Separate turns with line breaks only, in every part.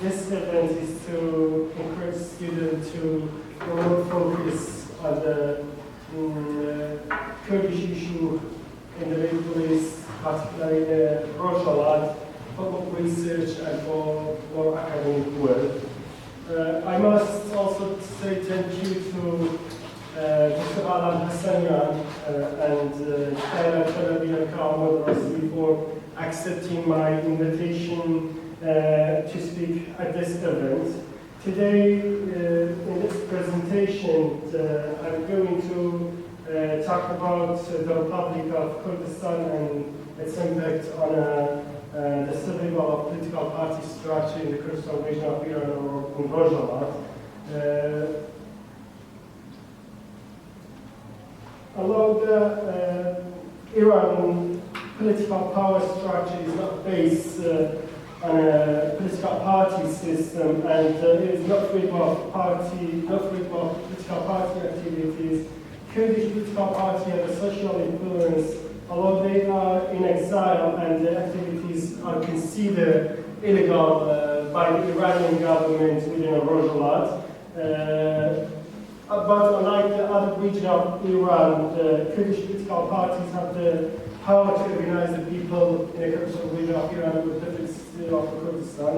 this event is to encourage students to more focus on the Kurdish issue in the Middle East, particularly in the Rojava, for research and for more academic work. I must also say thank you to Dr. Alan Hassanian and Kayla Chalabi for accepting my invitation to speak at this event. Today, in this presentation, I'm going to talk about the Republic of Kurdistan and its impact on the survival of political party structure in the Kurdistan region of Iran or in Rojava. Although the Iran political power structure is not based on a political party system and it is not free of political party activities, Kurdish political party have a social influence, although they are in exile and their activities are considered illegal by the Iranian government within Rojava. But unlike the other region of Iran, the Kurdish political parties have the power to organize the people in the Kurdistan region of Iran with different state of Kurdistan.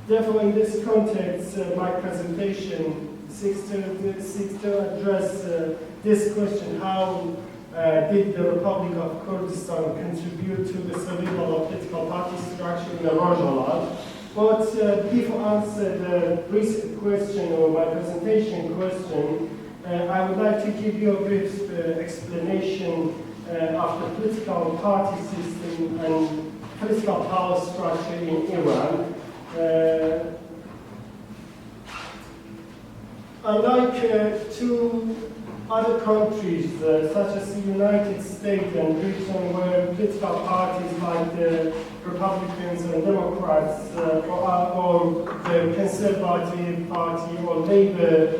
Therefore, in this context, my presentation seeks to address this question: how did the Republic of Kurdistan contribute to the survival of political party structure in Rojava? But before answer the basic question or my presentation question, I would like to give you a brief explanation of the political party system and political power structure in Iran. Unlike two other countries, such as the United States and Britain, where political parties like the Republicans and Democrats or the Conservative Party or Labour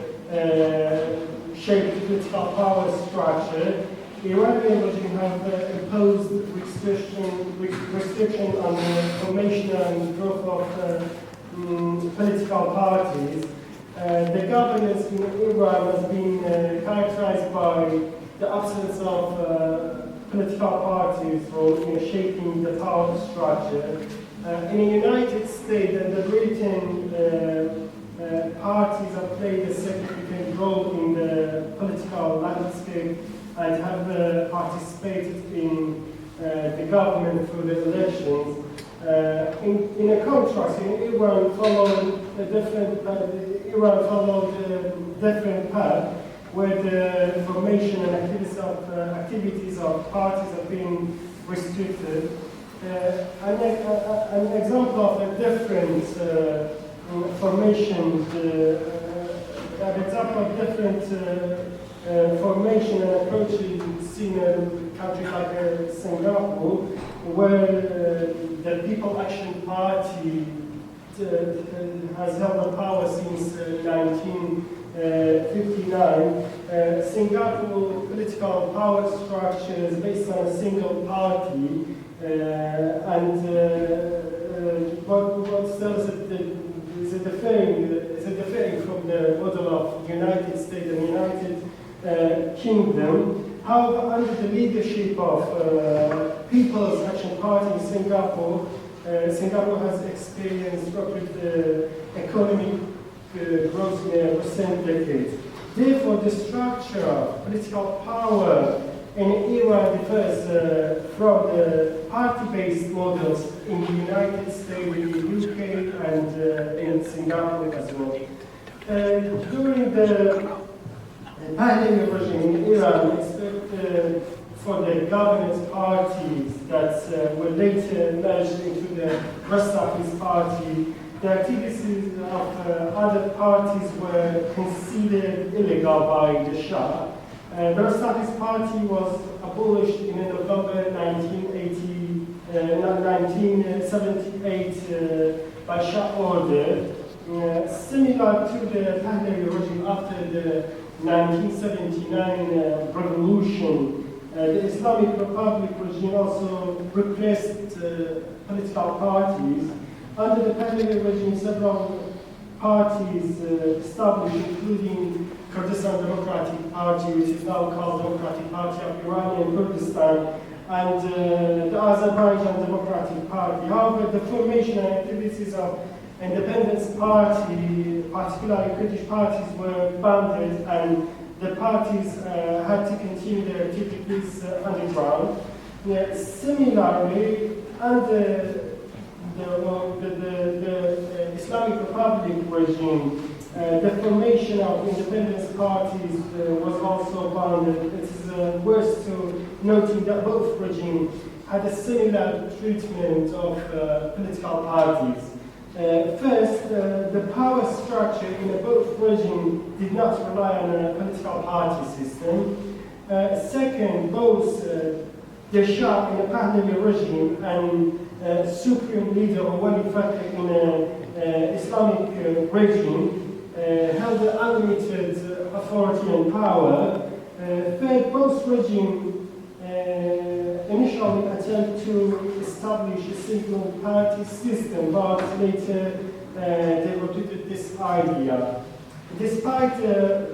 shape the political power structure, the Iranian regime have imposed restriction on the formation and growth of political parties. The governance in Iran has been characterized by the absence of political parties for shaping the power structure. In the United States and the Britain, parties have played a significant role in the political landscape and have participated in the government through the elections. In a contrast, Iran followed a different path, where the formation and activities of parties have been restricted. An example of a different formation, formation and approaches seen in a country like Singapore, where the People Action Party has held the power since 1959. Singapore political power structure is based on a single party, and what still is a differing from the model of the United States and United Kingdom. However, under the leadership of People's Action Party in Singapore, Singapore has experienced rapid economic growth in a recent decades. Therefore, the structure of political power in Iran differs from the party-based models in the United States, in the UK, and in Singapore as well. During the Pahlavi regime in Iran, except for the government parties that were later merged into the Rastafis party, the activities of other parties were considered illegal by the Shah. The Rastafis party was abolished in November 1978 by Shah order. Similar to the Pahlavi regime after the 1979 revolution, the Islamic Republic regime also repressed political parties. Under the Pahlavi regime, several parties established, including Kurdistan Democratic Party, which is now called Democratic Party of Iranian Kurdistan, and the Azerbaijan Democratic Party. However, the formation and activities of independence party, particularly Kurdish parties, were bounded, and the parties had to continue their activities underground. Similarly, under the Islamic Republic regime, the formation of independence parties was also bounded. It is worth to noting that both regimes had a similar treatment of political parties. First, the power structure in both regimes did not rely on a political party system. Second, both the Shah in the Pahlavi regime and supreme leader or Wali Fatah in an Islamic regime held unlimited authority and power. Third, both regimes initially attempted to establish a single party system, but later they rejected this idea. Despite the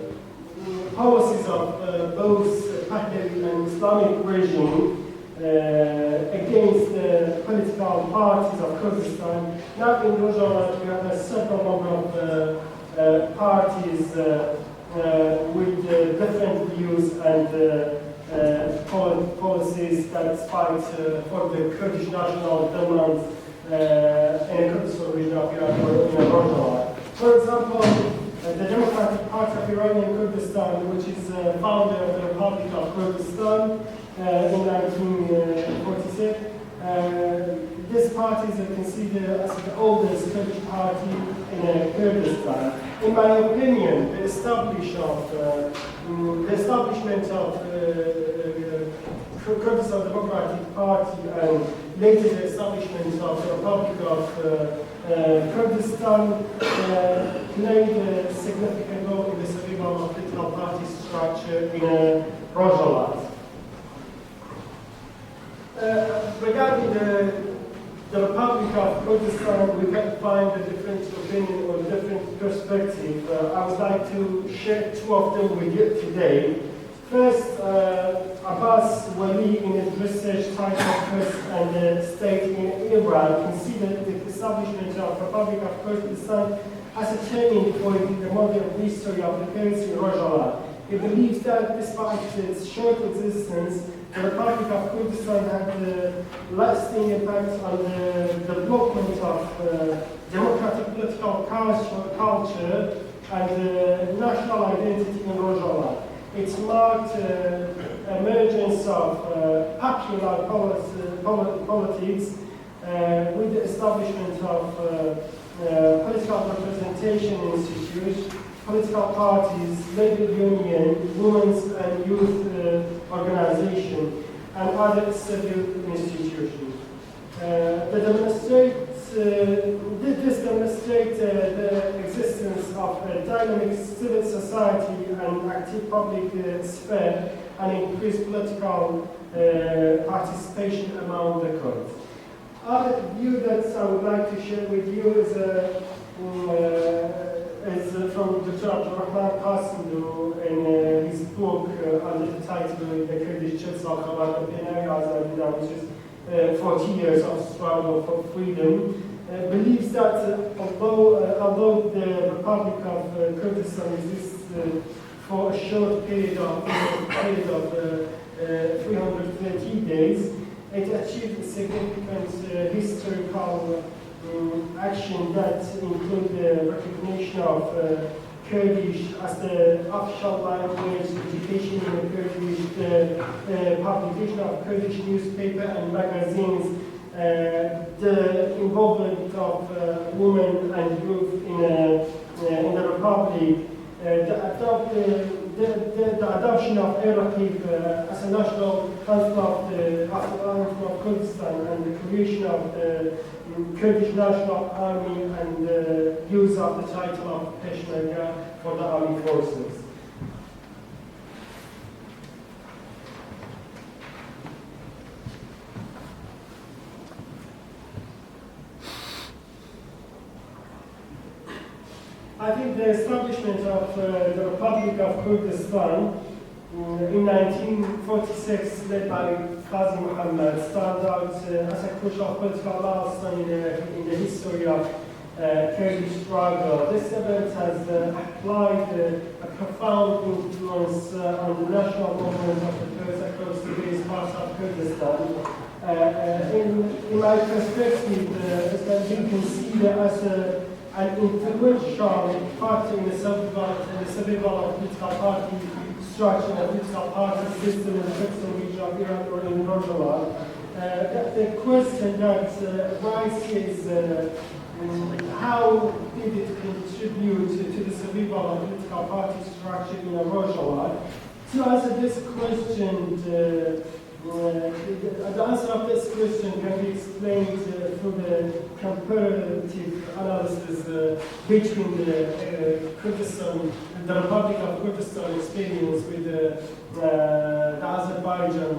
policies of both Pahlavi and Islamic regime against the political parties of Kurdistan, now in Rojava we have several number of parties with different views and policies that fight for the Kurdish national demands in a Kurdistan region of Iraq or in Rojava. For example, the Democratic Party of Iranian Kurdistan, which is founder of the Republic of Kurdistan in 1946, this party is considered as the oldest Kurdish party in Kurdistan. In my opinion, the establishment of Kurdistan Democratic Party and later the establishment of the Republic of Kurdistan played a significant role in the survival of political party structure in Rojava. Regarding the Republic of Kurdistan, we can find a different opinion or a different perspective. I would like to share two of them with you today. First, Abbas Wali, in his research titled Kurds and the State in Iran, considered the establishment of the Republic of Kurdistan as a turning point in the modern history of the Kurds in Rojava. He believes that despite its short existence, the Republic of Kurdistan had a lasting impact on the development of democratic political culture and national identity in Rojava. It marked emergence of popular politics with the establishment of political representation institutes, political parties, labor union, women's and youth organization, and other civil institutions. This demonstrates the existence of a dynamic civil society and active public sphere and increased political participation among the Kurds. Other view that I would like to share with you is from Dr. Abdurrahman Qasim in his book under the title The Kurdish Church which is 40 years of struggle for freedom, believes that although the Republic of Kurdistan exists for a short period of 330 days, it achieved significant historical action that include the recognition of Kurdish as the official language, education in Kurdish, the publication of Kurdish newspaper and magazines, the involvement of women and youth in the Republic, the adoption of Arabic as a national council of Kurdistan and the creation of the Kurdish National Army and the use of the title of Peshmerga for the army forces. I think the establishment of the Republic of Kurdistan in 1946, led by Qazi Muhammad, stands out as a crucial political milestone in the history of Kurdish struggle. This event has applied a profound influence on the national movement of the Kurds across the various parts of Kurdistan. In my perspective, you can see that as an influential factor in the survival of political party structure and political party system in the Kurdistan region of Iran or in Rojava. The question that rises how did it contribute to the survival of political party structure in Rojava? To answer this question, the answer of this question can be explained through the comparative analysis between the Kurdistan, the Republic of Kurdistan experience with the Azerbaijan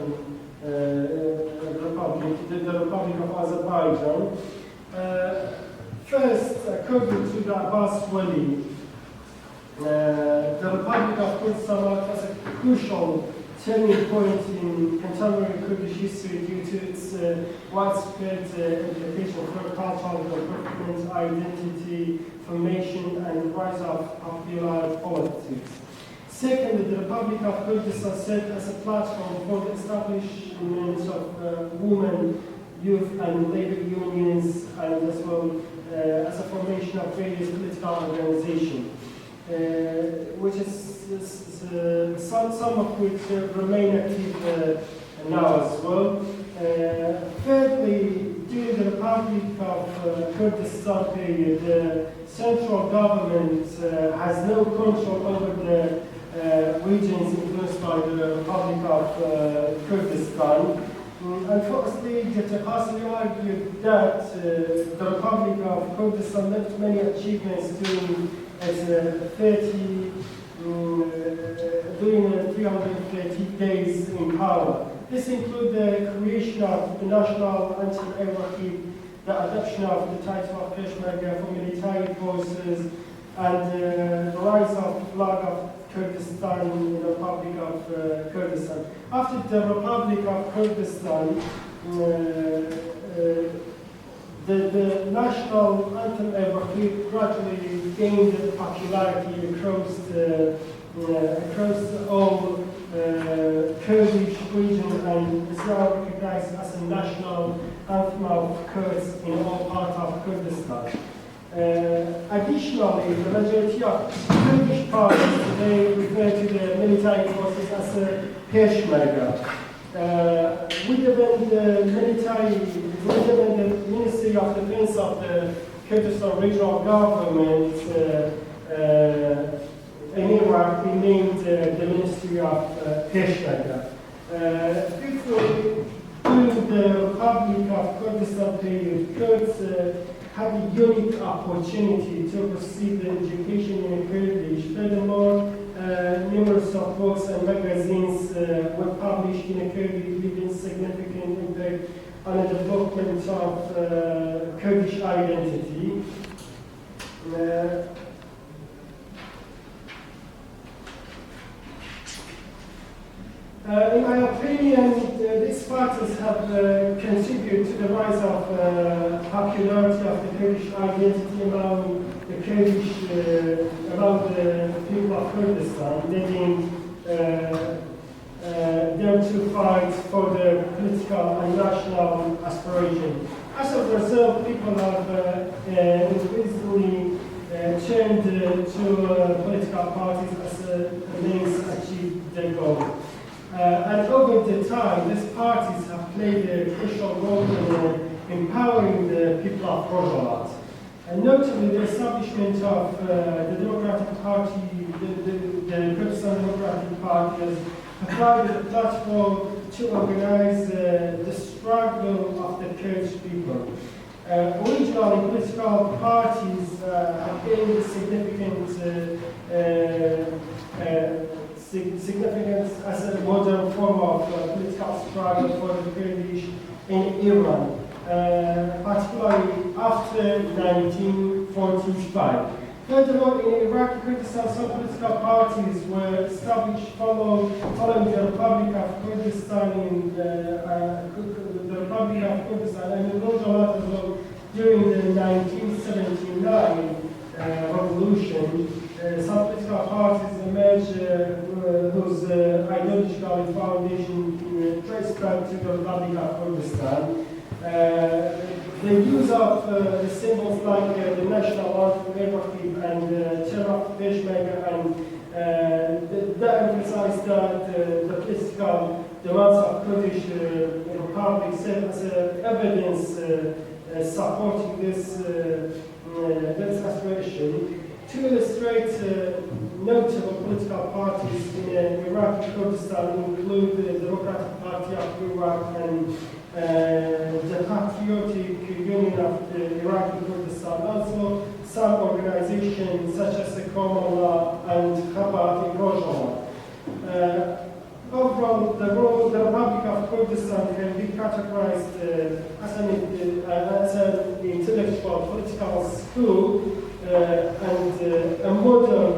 Republic, the Republic of Azerbaijan. First, according to the Abbas Wali, the Republic of Kurdistan was a crucial turning point in contemporary Kurdish history due to its widespread implication for cultural development, identity, formation, and rise of popular politics. Second, the Republic of Kurdistan served as a platform for the establishment of women, youth, and labor unions, and as well as a formation of various political organizations, which is some of which remain active now as well. Thirdly, during the Republic of Kurdistan period, the central government has no control over the regions influenced by the Republic of Kurdistan. Unfortunately, Qasimi argued that the Republic of Kurdistan left many achievements during its 330 days in power. This includes the creation of the National Anti-Iraqi, the adoption of the title of Peshmerga for military forces, and the rise of the flag of Kurdistan in the Republic of Kurdistan. After the Republic of Kurdistan, the national anthem gradually gained popularity across all Kurdish region and is now recognized as a national anthem of Kurds in all parts of Kurdistan. Additionally, the majority of Kurdish parties today refer to the military forces as a Peshmerga. Within the Ministry of Defense of the Kurdistan regional government, in Iraq renamed the Ministry of Peshmerga. During the Republic of Kurdistan period, Kurds had a unique opportunity to receive the education in Kurdish. Furthermore, numerous of books and magazines were published in Kurdish, leaving significant impact on the development of Kurdish identity. In my opinion, these factors have contributed to the rise of popularity of the Kurdish identity among the Kurdish, among the people of Kurdistan, leading them to fight for their political and national aspiration. As a result, people have increasingly turned to political parties as a means to achieve their goal. And over the time, these parties have played a crucial role in empowering the people of Rojava. And notably, the establishment of the Democratic Party, the Kurdistan Democratic Party, has provided a platform to organize the struggle of the Kurdish people. Originally, political parties have gained significance as a modern form of political struggle for the Kurdish in Iran, particularly after 1945. Furthermore, in Iraqi Kurdistan, some political parties were established following the Republic of Kurdistan and in Rojava as well during the 1979 revolution. Some political parties emerged whose ideological foundation traced back to the Republic of Kurdistan. The use of symbols like the national anthem, and Terror Peshmerga, and that emphasized that the political demands of Kurdish Republic serve as evidence supporting this aspiration. To illustrate notable political parties in Iraqi Kurdistan include the Democratic Party of Iraq and the Patriotic Union of the Iraqi Kurdistan. Also, some organizations such as the Kōmari and Chabad in Rojava. Overall, the Republic of Kurdistan can be categorized as an intellectual political school and a modern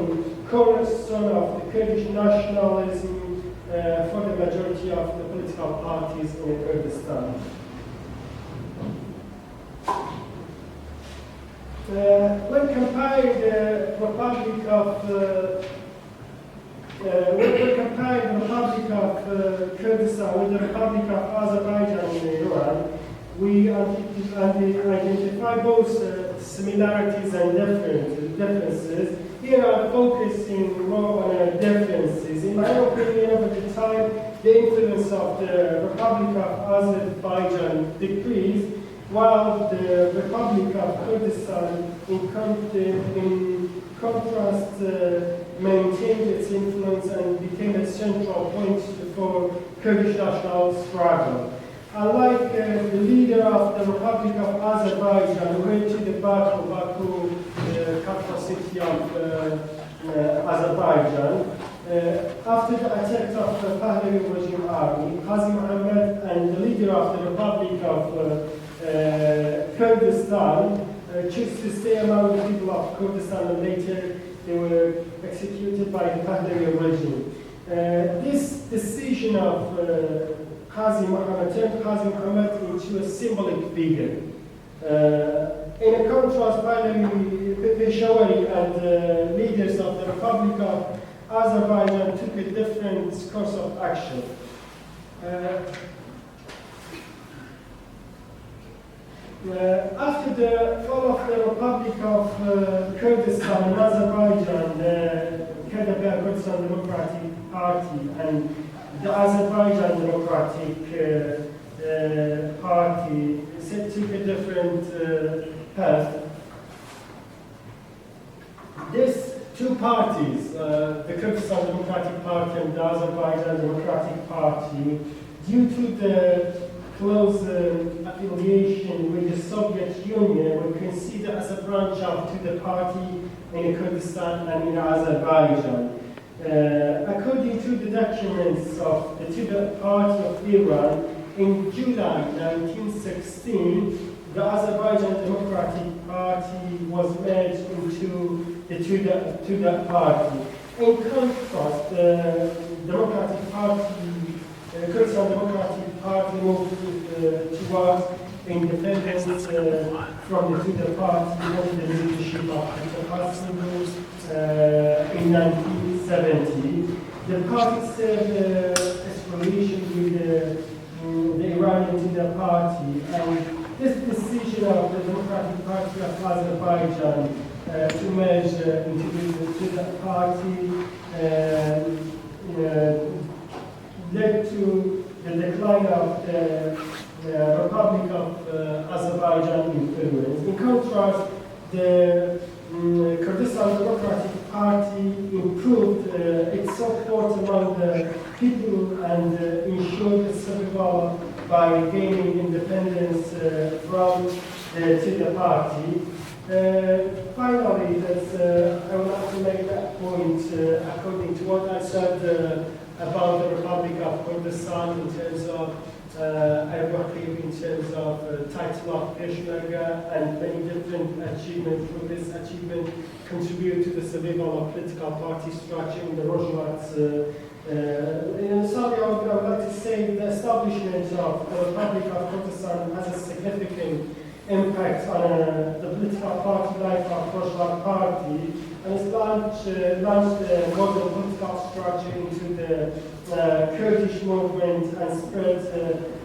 cornerstone of the Kurdish nationalism for the majority of the political parties in Kurdistan. When comparing the Republic of Kurdistan with the Republic of Azerbaijan in Iran, we identify both similarities and differences. Here I'm focusing more on differences. In my opinion, over the time, the influence of the Republic of Azerbaijan decreased, while the Republic of Kurdistan, in contrast, maintained its influence and became a central point for Kurdish national struggle. Unlike the leader of the Republic of Azerbaijan, who went to the battle, Baku, the capital city of Azerbaijan, after the attack of the Pahlavi regime army, Qazi Muhammad and the leader of the Republic of Kurdistan chose to stay among the people of Kurdistan, and later they were executed by the Pahlavi regime. This decision of Qazi Muhammad turned Qazi Muhammad into a symbolic figure. In a contrast, Peshawari and leaders of the Republic of Azerbaijan took a different course of action. After the fall of the Republic of Kurdistan in Azerbaijan, the Kurdistan Democratic Party and the Azerbaijan Democratic Party took a different path. These two parties, the Kurdistan Democratic Party and the Azerbaijan Democratic Party, due to the close affiliation with the Soviet Union, were considered as a branch of the party in Kurdistan and in Azerbaijan. According to the documents of the Tudor Party of Iran, in July 1916, the Azerbaijan Democratic Party was merged into the Tudor Party. In contrast, the Democratic Party, the Kurdistan Democratic Party moved towards independence from the Tudor Party under the leadership of in 1970. The party served as coalition with the Iranian Tudor Party, and this decision of the Democratic Party of Azerbaijan to merge into the Tudor Party led to the decline of the Republic of Azerbaijan influence. In contrast, the Kurdistan Democratic Party improved its support among the people and ensured its survival by gaining independence from the party. Finally, I would like to make that point according to what I said about the Republic of Kurdistan in terms of I work here in terms of title of Peshmerga and many different achievements. Through this achievement, contribute to the survival of political party structure in the Rojavats. In summary, I would like to say the establishment of the Republic of Kurdistan has a significant impact on the political party life of Rojava Party, and it's launched the modern political structure into the Kurdish movement and spread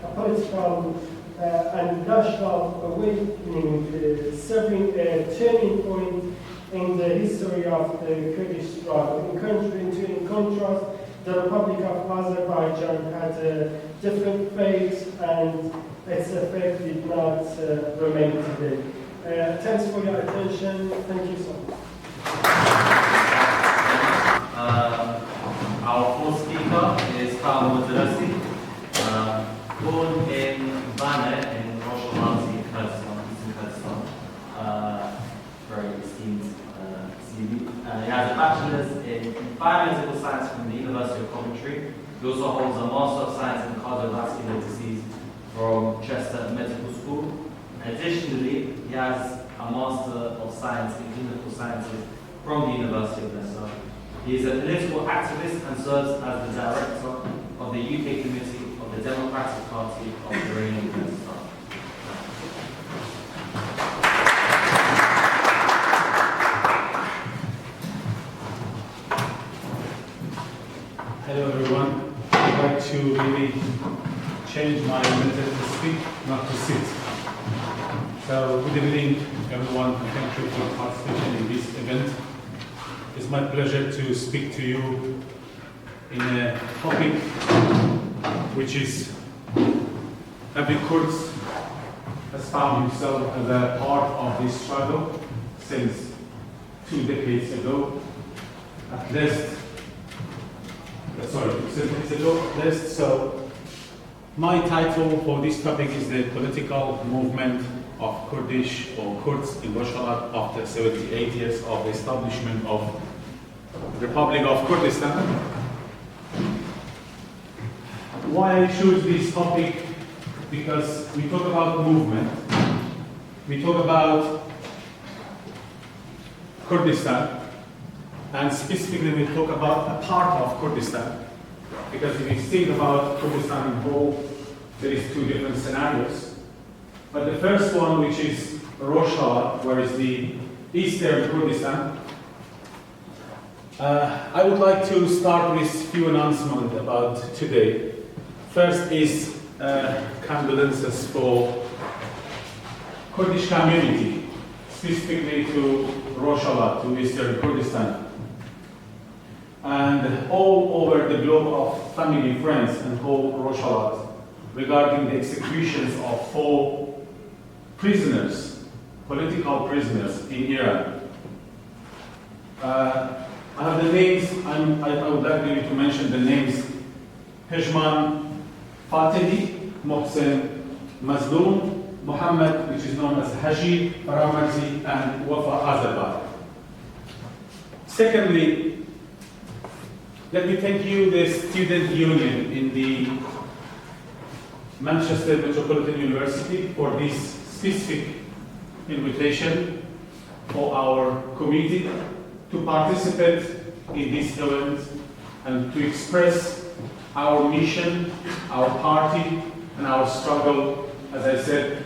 a political and national awakening, serving a turning point in the history of the Kurdish struggle. In contrast, the Republic of Azerbaijan had different fates, and its effect did not remain today. Thanks for your attention. Thank you so much.
Our fourth speaker is Damăzrani, born in Vanne in Rojava, Kurdistan. Very esteemed CV. He has a bachelor's in biomedical science from the University of Coventry. He also holds a Master of Science in Cardiovascular Disease from Chester Medical School. Additionally, he has a Master of Science in Clinical Sciences from the University of Leicester. He is a political activist and serves as the director of the UK Committee of the Democratic Party of Iranian Kurdistan.
Hello everyone. I'd like to really change my method to speak, not to sit. So good evening everyone. Thank you for participation in this event. It's my pleasure to speak to you in a topic which is every Kurd has found himself as a part of this struggle since 2 decades ago, at least. So my title for this topic is the political movement of Kurdish or Kurds in Rojava after 78 years of the establishment of the Republic of Kurdistan. Why I choose this topic? Because we talk about movement, we talk about Kurdistan, and specifically we talk about a part of Kurdistan, because if you think about Kurdistan in whole, there is 2 different scenarios. But the first one, which is Rojava, where is the eastern Kurdistan, I would like to start with a few announcements about today. First is condolences for Kurdish community, specifically to Rojava, to eastern Kurdistan, and all over the globe of family, friends, and whole Rojava regarding the executions of 4 prisoners, political prisoners in Iran. I have the names. I would like you to mention the names: Peshman Fatehi, Mohsen Mazloum, Muhammad, which is known as Haji Ramazi, and Wafa Azarbar. Secondly, let me thank you, the student union in the Manchester Metropolitan University, for this specific invitation for our committee to participate in this event and to express our mission, our party, and our struggle. As I said,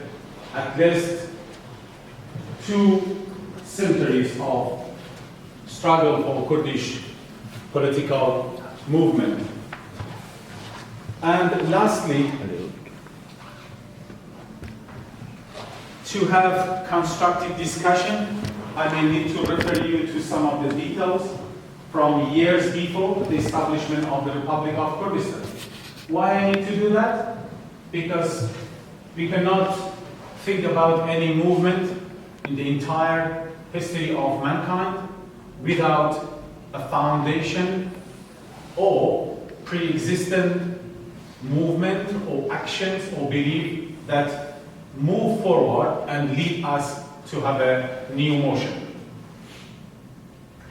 at least 2 centuries of struggle for Kurdish political movement. And lastly, to have constructive discussion, I may need to refer you to some of the details from years before the establishment of the Republic of Kurdistan. Why I need to do that? Because we cannot think about any movement in the entire history of mankind without a foundation or pre-existent movement or actions or belief that move forward and lead us to have a new motion.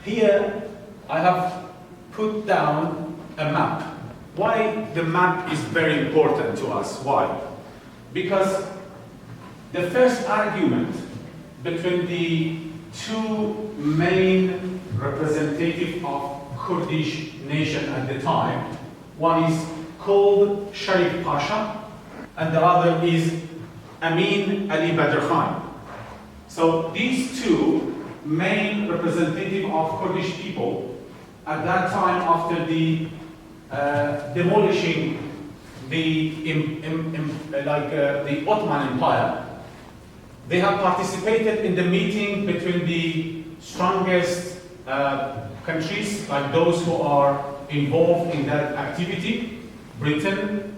Here I have put down a map Why the map is very important to us? Why? Because the first argument between the two main representatives of Kurdish nation at the time, one is called Sharif Pasha, and the other is Amin Ali Badr Khan. So these two main representatives of Kurdish people at that time, after the demolishing the Ottoman Empire, they have participated in the meeting between the strongest countries, like those who are involved in that activity: Britain,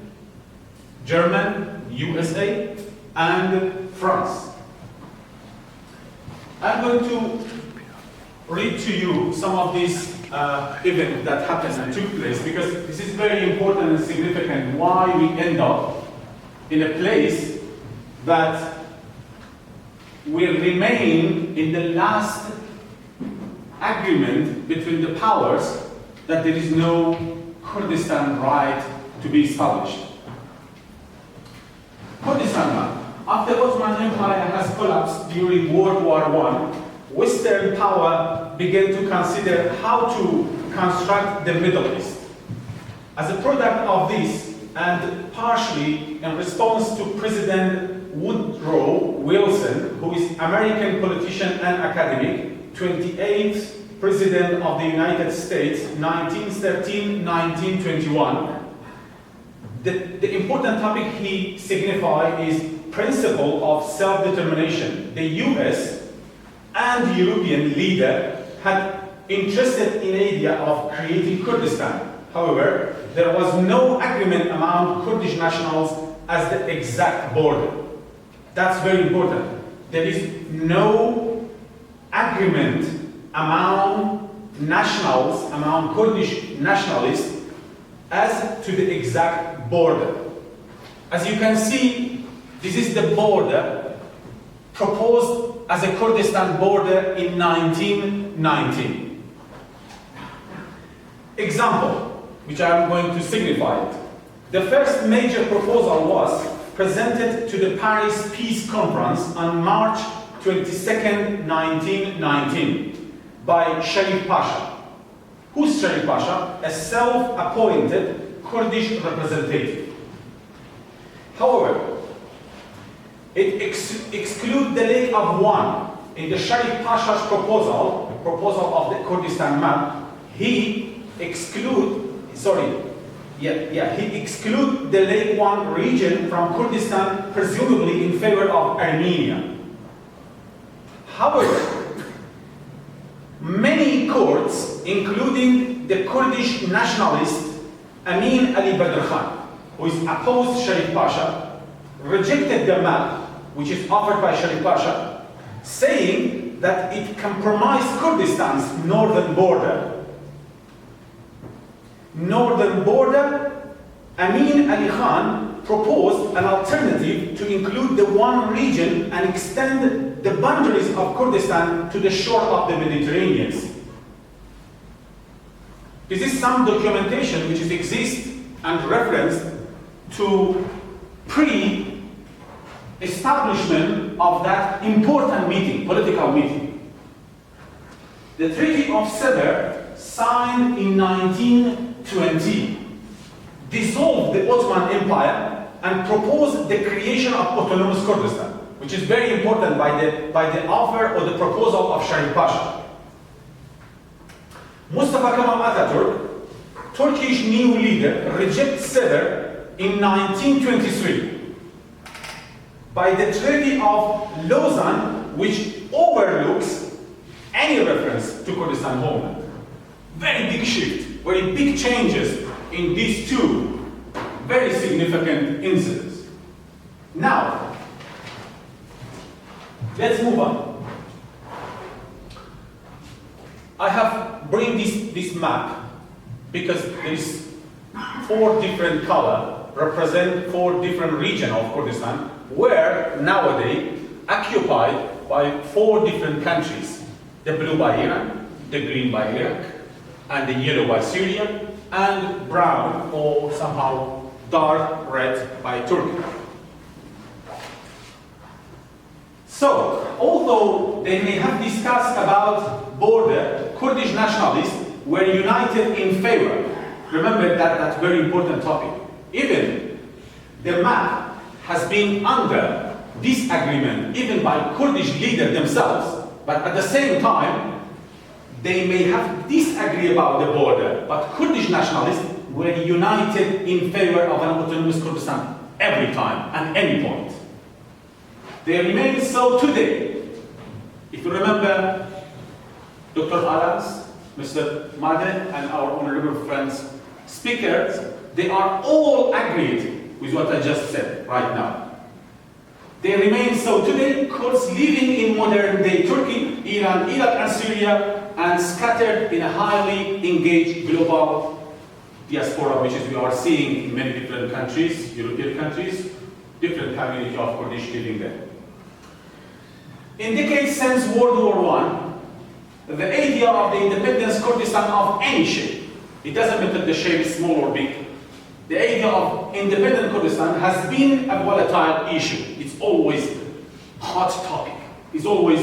Germany, USA, and France. I'm going to read to you some of these events that happened and took place, because this is very important and significant why we end up in a place that will remain in the last agreement between the powers that there is no Kurdistan right to be established. Kurdistan, after Ottoman Empire has collapsed during World War I, Western power began to consider how to construct the Middle East. As a product of this, and partially in response to President Woodrow Wilson, who is American politician and academic, 28th President of the United States, 1913-1921, the important topic he signified is principle of self-determination. The US and European leader had interested in the idea of creating Kurdistan. However, there was no agreement among Kurdish nationals as the exact border. That's very important. There is no agreement among nationals, among Kurdish nationalists, as to the exact border. As you can see, this is the border proposed as a Kurdistan border in 1919. Example, which I'm going to signify it. The first major proposal was presented to the Paris Peace Conference on March 22nd, 1919 by Sharif Pasha. Who's Sharif Pasha? A self-appointed Kurdish representative. However, it excludes the Lake of One. In the Sharif Pasha's proposal of the Kurdistan map, he excludes the Lake One region from Kurdistan, presumably in favor of Armenia. However, many Kurds, including the Kurdish nationalist Amin Ali Badr Khan, who is opposed to Sharif Pasha, rejected the map, which is offered by Sharif Pasha, saying that it compromised Kurdistan's northern border. Amin Ali Khan proposed an alternative to include the one region and extend the boundaries of Kurdistan to the shore of the Mediterranean Sea. This is some documentation which exists and referenced to pre-establishment of that important meeting, political meeting. The Treaty of Sevres, signed in 1920, dissolved the Ottoman Empire and proposed the creation of autonomous Kurdistan, which is very important by the offer or the proposal of Sharif Pasha. Mustafa Kemal Atatürk, Turkish new leader, rejected Sevres in 1923 by the Treaty of Lausanne, which overlooks any reference to Kurdistan homeland. Very big shift, very big changes in these two very significant incidents. Now, let's move on. I have bring this map because there is 4 different colors represent 4 different regions of Kurdistan, where nowadays occupied by 4 different countries: the blue by Iran, the green by Iraq, and the yellow by Syria, and brown, or somehow dark red by Turkey. So, although they may have discussed about border, Kurdish nationalists were united in favor. Remember that's very important topic. Even the map has been under disagreement, even by Kurdish leaders themselves, but at the same time, they may have disagreed about the border, but Kurdish nationalists were united in favor of an autonomous Kurdistan every time, at any point. They remain so today. If you remember, Dr. Aras, Mr. Made, and our honorable friends, speakers, they are all agreed with what I just said right now. They remain so today, Kurds living in modern-day Turkey, Iran, Iraq, and Syria, and scattered in a highly engaged global diaspora, which is we are seeing in many different countries, European countries, different community of Kurdish living there. In decades since World War I, the idea of the independence Kurdistan of any shape, it doesn't matter the shape is small or big, the idea of independent Kurdistan has been a volatile issue. It's always hot topic. It's always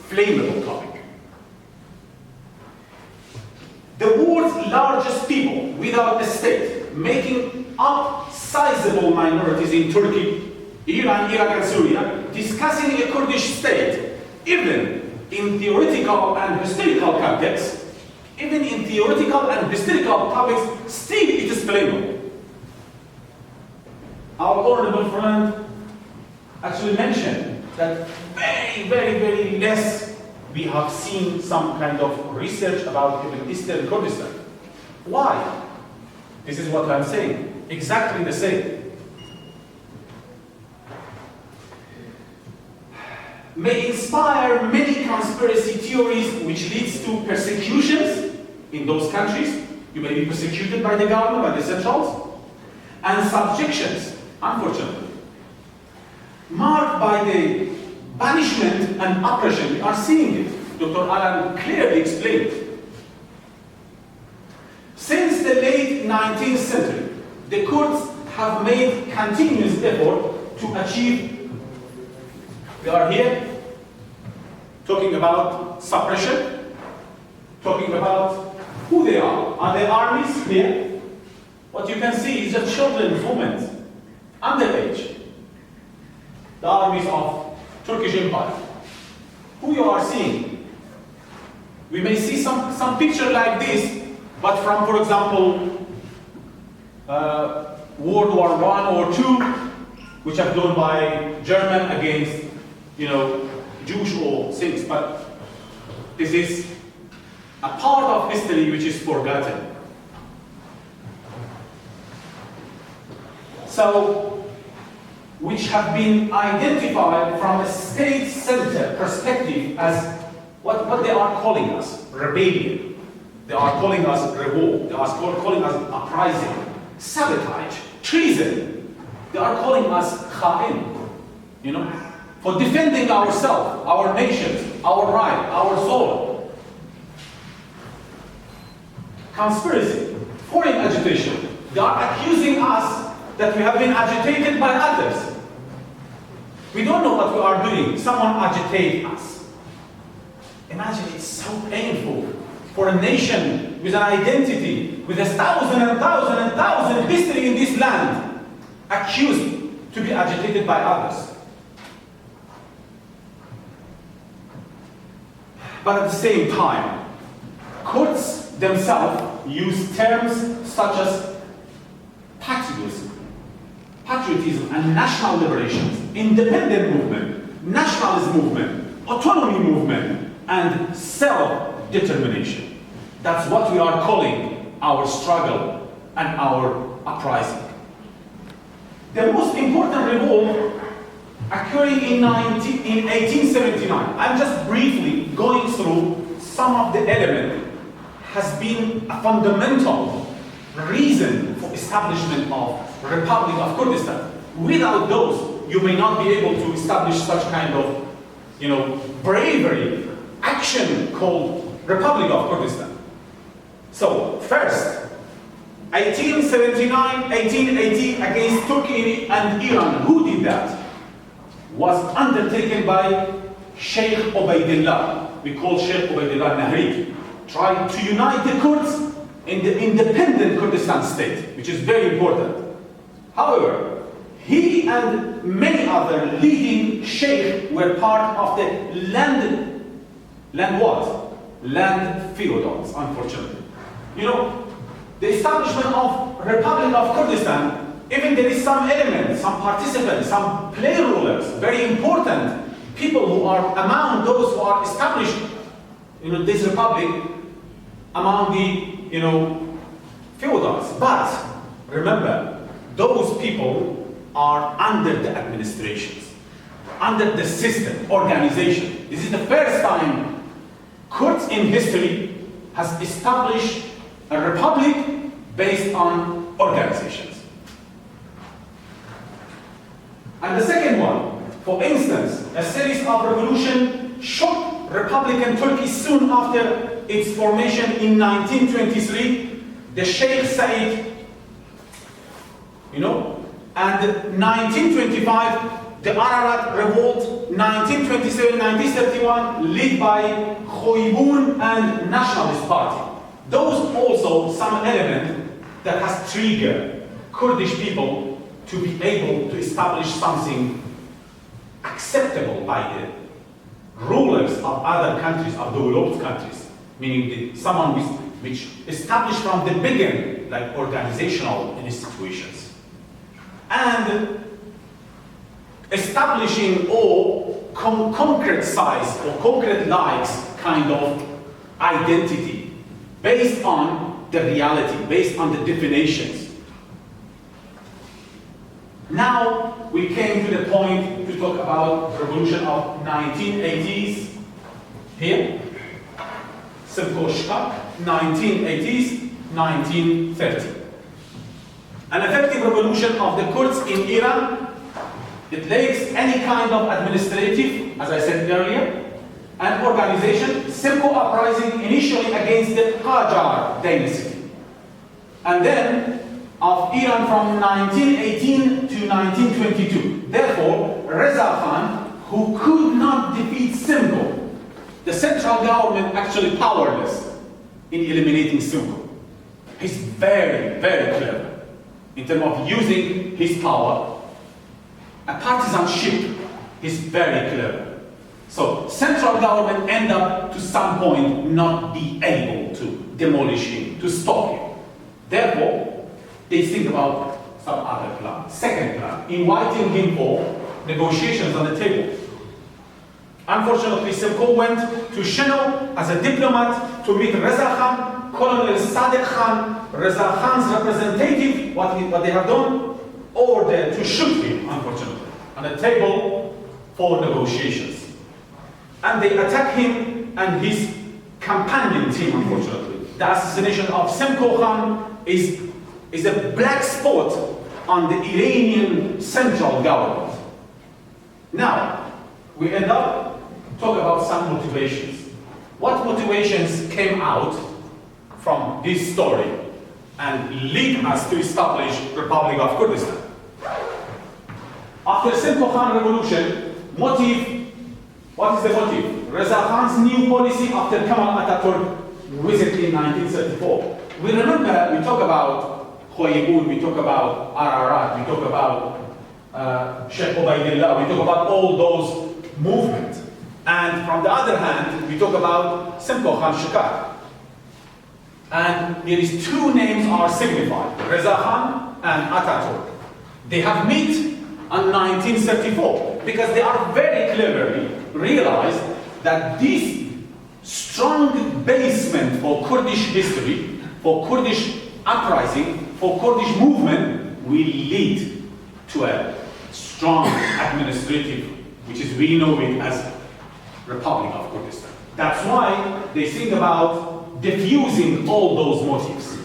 flammable topic. The world's largest people without a state, making up sizable minorities in Turkey, Iran, Iraq, and Syria, discussing a Kurdish state, even in theoretical and historical context, even in theoretical and historical topics, still it is flammable. Our honorable friend actually mentioned that very less we have seen some kind of research about even Eastern Kurdistan. Why? This is what I'm saying. Exactly the same. May inspire many conspiracy theories which leads to persecutions in those countries. You may be persecuted by the government, by the centrals, and subjections, unfortunately, marked by the banishment and oppression. We are seeing it. Dr. Alan clearly explained. Since the late 19th century, the Kurds have made continuous effort to achieve. We are here talking about suppression, talking about who they are. Are they armies here? What you can see is the children, women, underage. The armies of Turkish Empire. Who you are seeing? We may see some picture like this, but from, for example, World War I or II, which are done by German against, Jewish or things, but this is a part of history which is forgotten. So, which have been identified from a state-centered perspective as what they are calling us, rebellion. They are calling us revolt. They are calling us uprising, sabotage, treason. They are calling us kha'in, for defending ourselves, our nations, our right, our soul. Conspiracy, foreign agitation. They are accusing us that we have been agitated by others. We don't know what we are doing. Someone agitates us. Imagine, it's so painful for a nation with an identity, with a thousand history in this land, accused to be agitated by others. But at the same time, Kurds themselves use terms such as patriotism and national liberation, independent movement, nationalist movement, autonomy movement, and self-determination. That's what we are calling our struggle and our uprising. The most important revolt occurring in 1879. I'm just briefly going through some of the elements, has been a fundamental reason for establishment of Republic of Kurdistan. Without those, you may not be able to establish such kind of, bravery, action called Republic of Kurdistan. So, first, 1879, 1880 against Turkey and Iran. Who did that? Was undertaken by Sheikh Ubaidillah. We call Sheikh Ubaidillah Nahri. Tried to unite the Kurds in the independent Kurdistan state, which is very important. However, he and many other leading sheikh were part of the land feudals, unfortunately. You know, the establishment of Republic of Kurdistan, even there is some element, some participants, some play rulers, very important people who are among those who are established, this republic among the, feudals. But remember, those people are under the administrations, under the system, organization. This is the first time Kurds in history has established a republic based on organizations. And the second one, for instance, a series of revolution shook Republican Turkey soon after its formation in 1923. The Sheikh Said, and 1925, the Ararat Revolt, 1927, 1931, led by Khoibun and Nationalist Party. Those also some element that has triggered Kurdish people to be able to establish something acceptable by the rulers of other countries, of developed countries, meaning someone which established from the beginning, like organizational institutions. And establishing all concrete size or concrete likes kind of identity based on the reality, based on the definitions. Now we came to the point to talk about the revolution of 1980s here, Simkoshka, 1980s, 1930. An effective revolution of the Kurds in Iran. It lacks any kind of administrative, as I said earlier, and organization. Simko uprising initially against the Qajar dynasty, and then of Iran from 1918 to 1922. Therefore, Reza Khan, who could not defeat Simko, the central government actually powerless in eliminating Simko. He's very, very clever in terms of using his power. A partisanship is very clever. So central government end up to some point not be able to demolish him, to stop him. Therefore, they think about some other plan. Second plan, inviting him for negotiations on the table. Unfortunately, Simko went to Shino as a diplomat to meet Reza Khan, Colonel Sadiq Khan, Reza Khan's representative. What they have done? Ordered to shoot him, unfortunately, on a table for negotiations. And they attack him and his companion team, unfortunately. The assassination of Simko Khan is a black spot on the Iranian central government. Now, we end up talking about some motivations. What motivations came out from this story and lead us to establish Republic of Kurdistan? After Simko Khan revolution, what is the motive? Reza Khan's new policy after Kemal Atatürk visit in 1934. We remember, we talk about Khoibun, we talk about Ararat, we talk about Sheikh Ubaidillah, we talk about all those movements. And from the other hand, we talk about Simko Khan Shikar. And there is two names are signified, Reza Khan and Atatürk. They have met in 1934 because they are very cleverly realized that this strong basement for Kurdish history, for Kurdish uprising, for Kurdish movement will lead to a strong administrative, which is we know it as Republic of Kurdistan. That's why they think about diffusing all those motives.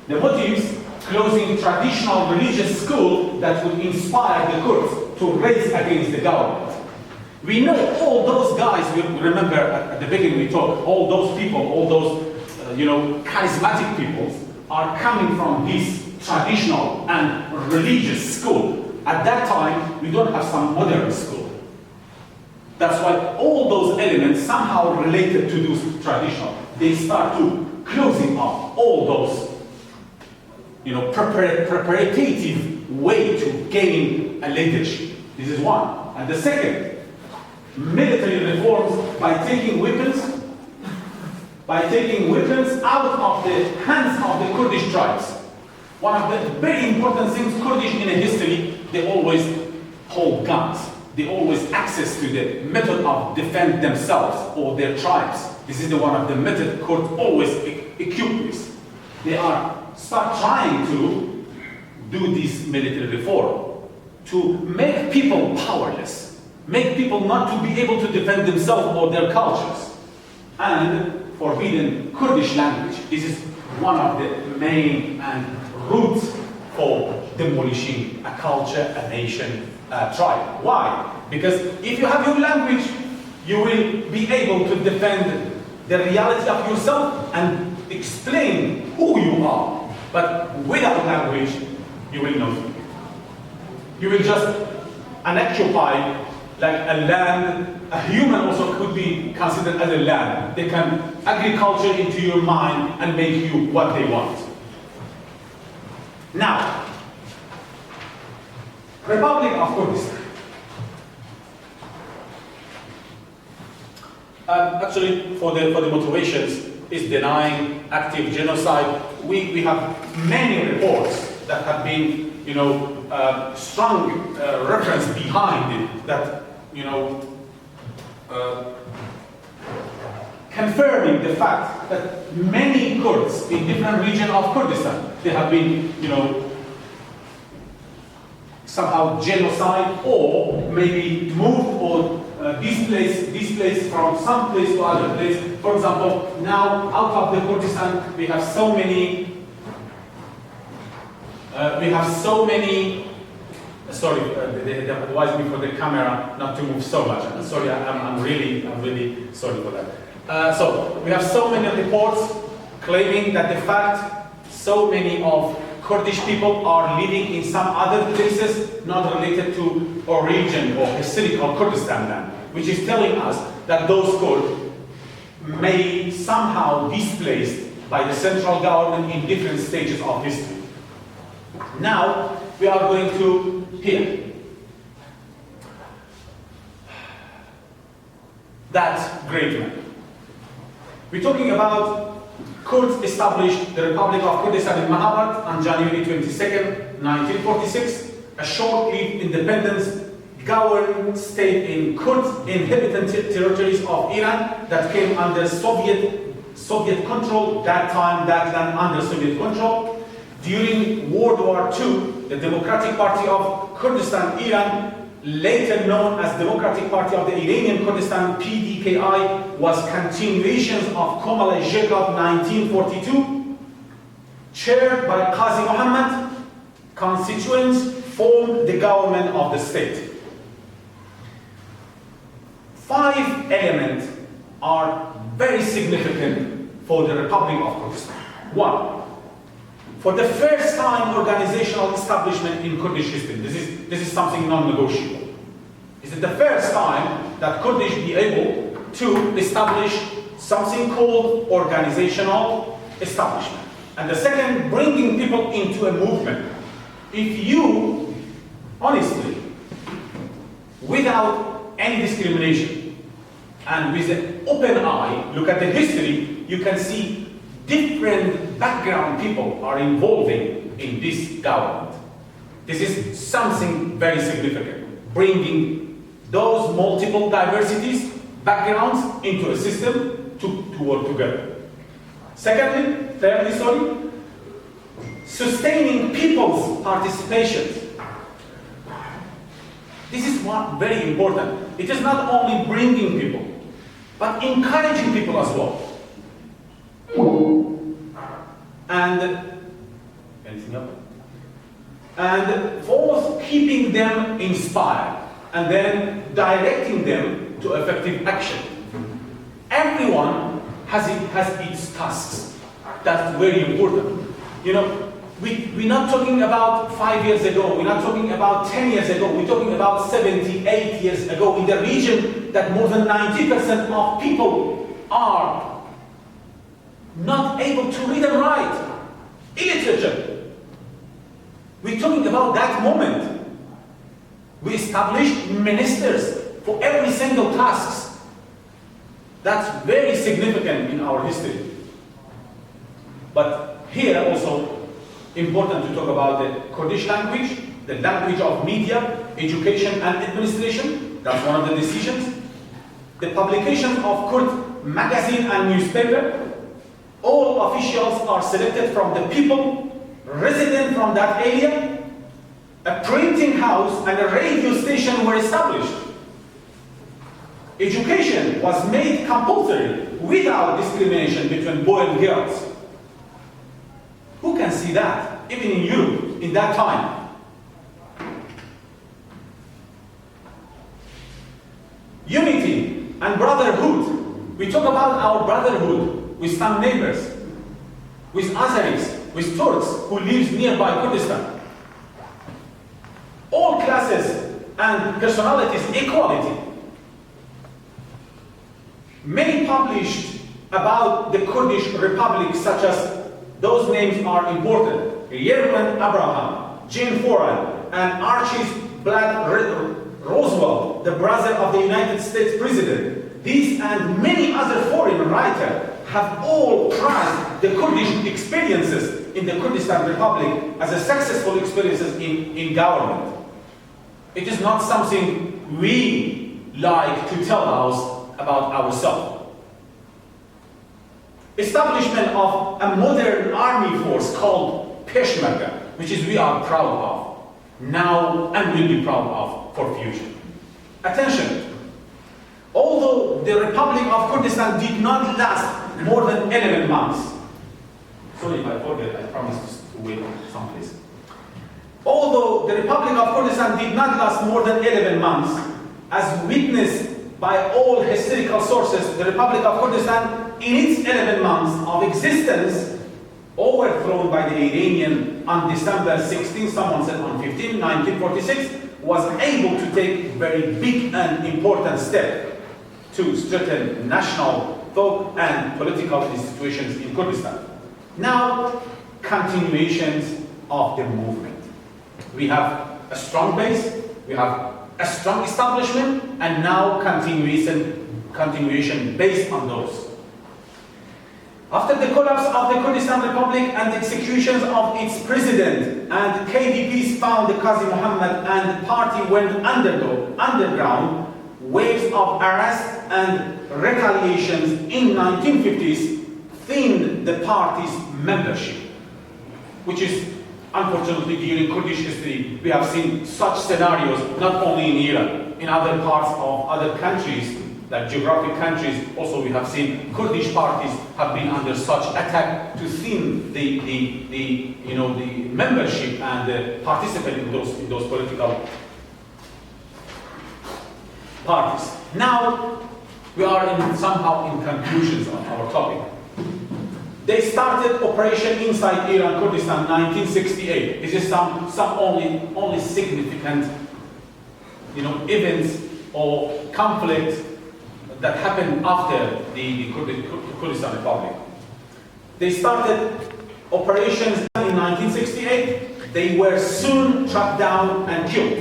The motives closing traditional religious school that would inspire the Kurds to raise against the government. We know all those guys, we remember at the beginning we talked, all those people, all those charismatic people are coming from this traditional and religious school. At that time, we don't have some modern school. That's why all those elements somehow related to those traditional. They start to closing up all those, preparative way to gain a leadership. This is one. And the second, military reforms by taking weapons out of the hands of the Kurdish tribes. One of the very important things, Kurdish in a history, they always hold guns. They always access to the method of defend themselves or their tribes. This is one of the methods Kurds always equip with. They start trying to do this military reform to make people powerless, make people not to be able to defend themselves or their cultures, and forbidden Kurdish language. This is one of the main and roots for demolishing a culture, a nation, a tribe. Why? Because if you have your language, you will be able to defend the reality of yourself and explain who you are. But without language, you will not. You will just occupy like a land. A human also could be considered as a land. They can agriculture into your mind and make you what they want. Now, Republic of Kurdistan. Actually, for the motivations is denying active genocide. We have many reports that have been, strong reference behind it that, confirming the fact that many Kurds in different regions of Kurdistan, they have been, somehow genocide or maybe moved or displaced from some place to other place. For example, now out of the Kurdistan, we have so many. Sorry, they advised me for the camera not to move so much. I'm sorry, I'm really sorry for that. So we have so many reports claiming that the fact so many of Kurdish people are living in some other places not related to origin or historical Kurdistan land, which is telling us that those Kurds may somehow displaced by the central government in different stages of history. Now we are going to here. That's great man. We're talking about Kurds established the Republic of Kurdistan in Mahabad on January 22nd, 1946, a short-lived independence governed state in Kurd inhabited territories of Iran that came under Soviet control, that land under Soviet control. During World War II, the Democratic Party of Kurdistan, Iran, later known as Democratic Party of the Iranian Kurdistan, PDKI, was continuations of Kemal Jacob 1942, chaired by Qazi Muhammad. Constituents formed the government of the state. 5 elements are very significant for the Republic of Kurdistan. 1. For the first time, organizational establishment in Kurdish history. This is something non-negotiable. This is the first time that Kurdish be able to establish something called organizational establishment. And the second, bringing people into a movement. If you, honestly, without any discrimination, and with an open eye, look at the history, you can see different background people are involving in this government. This is something very significant, bringing those multiple diversities, backgrounds into a system to work together. Thirdly, sustaining people's participation. This is one very important. It is not only bringing people, but encouraging people as well. And anything else? And both keeping them inspired and then directing them to effective action. Everyone has its tasks. That's very important. You know, we're not talking about 5 years ago, we're not talking about 10 years ago, we're talking about 78 years ago in the region that more than 90% of people are not able to read and write. Illiterature. We're talking about that moment. We established ministers for every single task. That's very significant in our history. But here also, important to talk about the Kurdish language, the language of media, education and administration. That's one of the decisions. The publication of Kurd magazine and newspaper. All officials are selected from the people resident from that area. A printing house and a radio station were established. Education was made compulsory without discrimination between boys and girls. Who can see that, even in Europe, in that time? Unity and brotherhood. We talk about our brotherhood with some neighbors, with Azeris, with Turks who live nearby Kurdistan. All classes and personalities, equality. Many published about the Kurdish Republic, such as those names are important. Yerman Abraham, Jane Foran, and Archie Black Roosevelt, the brother of the United States President. These and many other foreign writers have all prized the Kurdish experiences in the Kurdistan Republic as a successful experiences in government. It is not something we like to tell us about ourselves. Establishment of a modern army force called Peshmerga, which is we are proud of now and will be proud of for future. Attention! Although the Republic of Kurdistan did not last more than 11 months, sorry if I forget, I promised to wait someplace. Although the Republic of Kurdistan did not last more than 11 months, as witnessed by all historical sources, the Republic of Kurdistan, in its 11 months of existence, overthrown by the Iranian on December 16, someone said on 15, 1946, was able to take very big and important step to strengthen national thought and political institutions in Kurdistan. Now, continuations of the movement. We have a strong base, we have a strong establishment, and now continuation based on those. After the collapse of the Kurdistan Republic and the executions of its president, and KDP's founder Qazi Muhammad and the party went underground, waves of arrests and retaliations in 1950s thinned the party's membership, which is unfortunately during Kurdish history we have seen such scenarios not only in Iran, in other parts of other countries, like geographic countries. Also we have seen Kurdish parties have been under such attack to thin the membership and participate in those political parties. Now we are somehow in conclusions on our topic. They started operation inside Iran, Kurdistan, 1968. This is some only significant, events or conflicts that happened after the Kurdistan Republic. They started operations in 1968. They were soon tracked down and killed.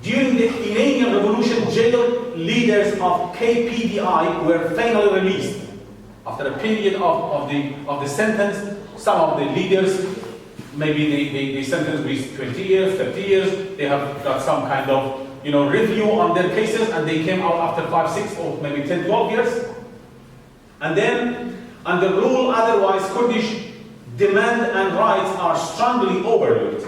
During the Iranian Revolution, jailed leaders of KPDI were finally released. After a period of the sentence, some of the leaders, maybe they sentenced with 20 years, 30 years, they have got some kind of review on their cases, and they came out after 5, 6, or maybe 10, 12 years. And then, under rule otherwise, Kurdish demand and rights are strongly overlooked.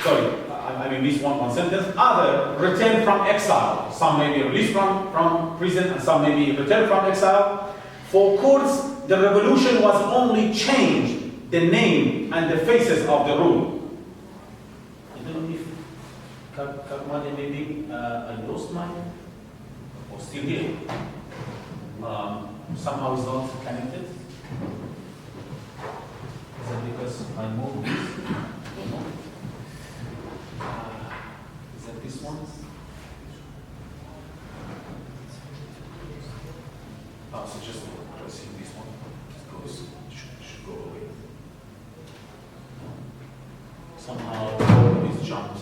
Sorry, I mean this one sentence. Other returned from exile. Some may be released from prison, and some may be returned from exile. For Kurds, the revolution was only changed the name and the faces of the rule. I don't know if Karmani maybe I lost mine or still here. Somehow it's not connected. Is it just I move this. Is that this one? Oh, so just pressing this one. It goes, should go away. Somehow it's jumped.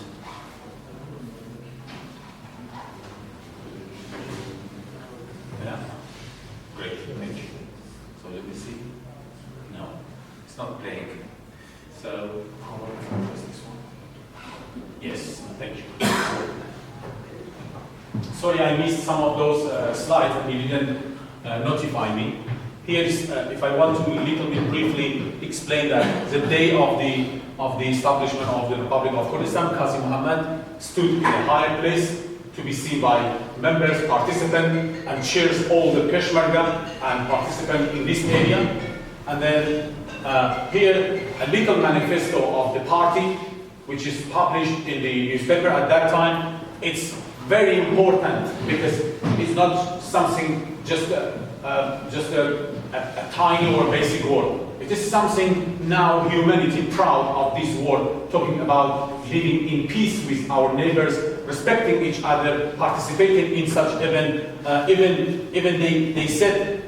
Yeah? Great, thank you. So let me see. No, it's not playing. So, how do I press this one? Yes, thank you. Sorry, I missed some of those slides and you didn't notify me. Here is, if I want to a little bit briefly explain that the day of the establishment of the Republic of Kurdistan, Qazi Muhammad stood in a high place to be seen by members, participants, and cheers all the Peshmerga and participants in this area. And then here, a little manifesto of the party, which is published in the newspaper at that time. It's very important because it's not something just a tiny or basic word. It is something now humanity proud of this word, talking about living in peace with our neighbors, respecting each other, participating in such event. Even they said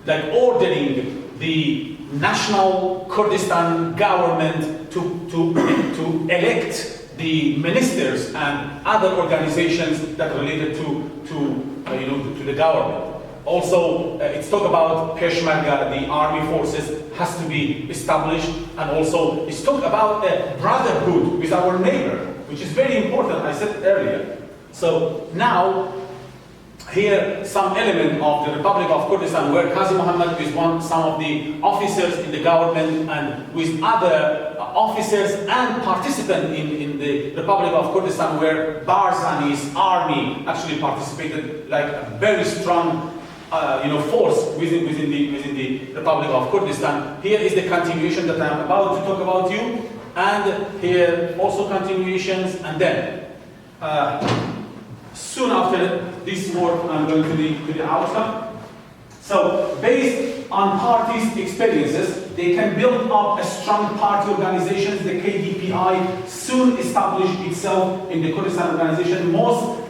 like ordering the national Kurdistan government to elect the ministers and other organizations that related to the government. Also, it's talk about Peshmerga, the army forces, has to be established, and also it's talk about a brotherhood with our neighbor, which is very important, I said earlier. So now, here some element of the Republic of Kurdistan where Qazi Muhammad is some of the officers in the government and with other officers and participants in the Republic of Kurdistan where Barzani's army actually participated like a very strong force within the Republic of Kurdistan. Here is the continuation that I am about to talk about you, and here also continuations, and then soon after this work I'm going to the outcome. So based on parties' experiences, they can build up a strong party organizations. The KDPI soon established itself in the Kurdistan organization, most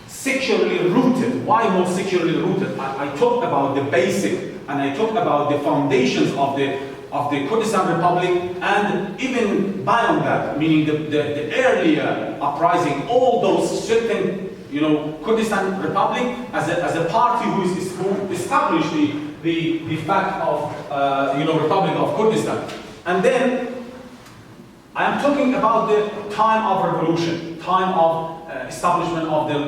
securely rooted. Why most securely rooted? I talked about the basic, and I talked about the foundations of the Kurdistan Republic, and even beyond that, meaning the earlier uprising, all those certain, Kurdistan Republic as a party who established the fact of Republic of Kurdistan. And then I am talking about the time of revolution, time of establishment of the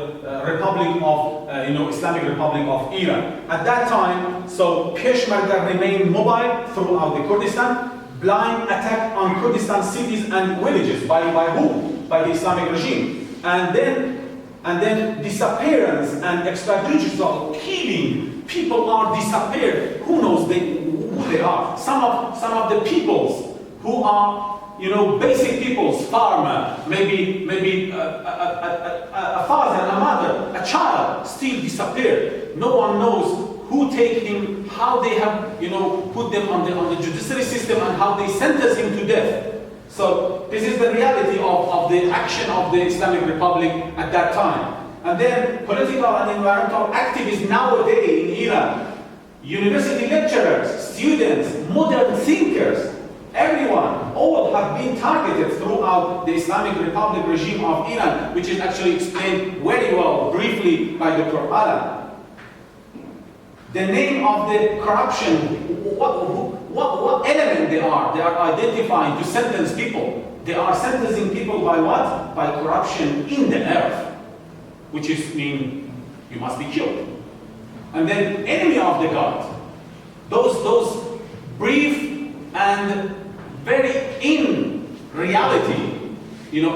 Republic of Islamic Republic of Iran. At that time, so Peshmerga remained mobile throughout the Kurdistan, blind attack on Kurdistan cities and villages by who? By the Islamic regime, and then disappearance and extrajudicial killing. People are disappeared. Who knows who they are? Some of the peoples who are basic peoples, farmer, maybe a father, a mother, a child, still disappeared. No one knows who take him, how they have put them on the judiciary system, and how they sentence him to death. So this is the reality of the action of the Islamic Republic at that time. And then political and environmental activists nowadays in Iran, university lecturers, students, modern thinkers, everyone, all have been targeted throughout the Islamic Republic regime of Iran, which is actually explained very well, briefly by Dr. Alam. The name of the corruption, what element they are identifying to sentence people. They are sentencing people by what? By corruption in the earth, which is mean you must be killed. And then enemy of the God, those brief and very in reality,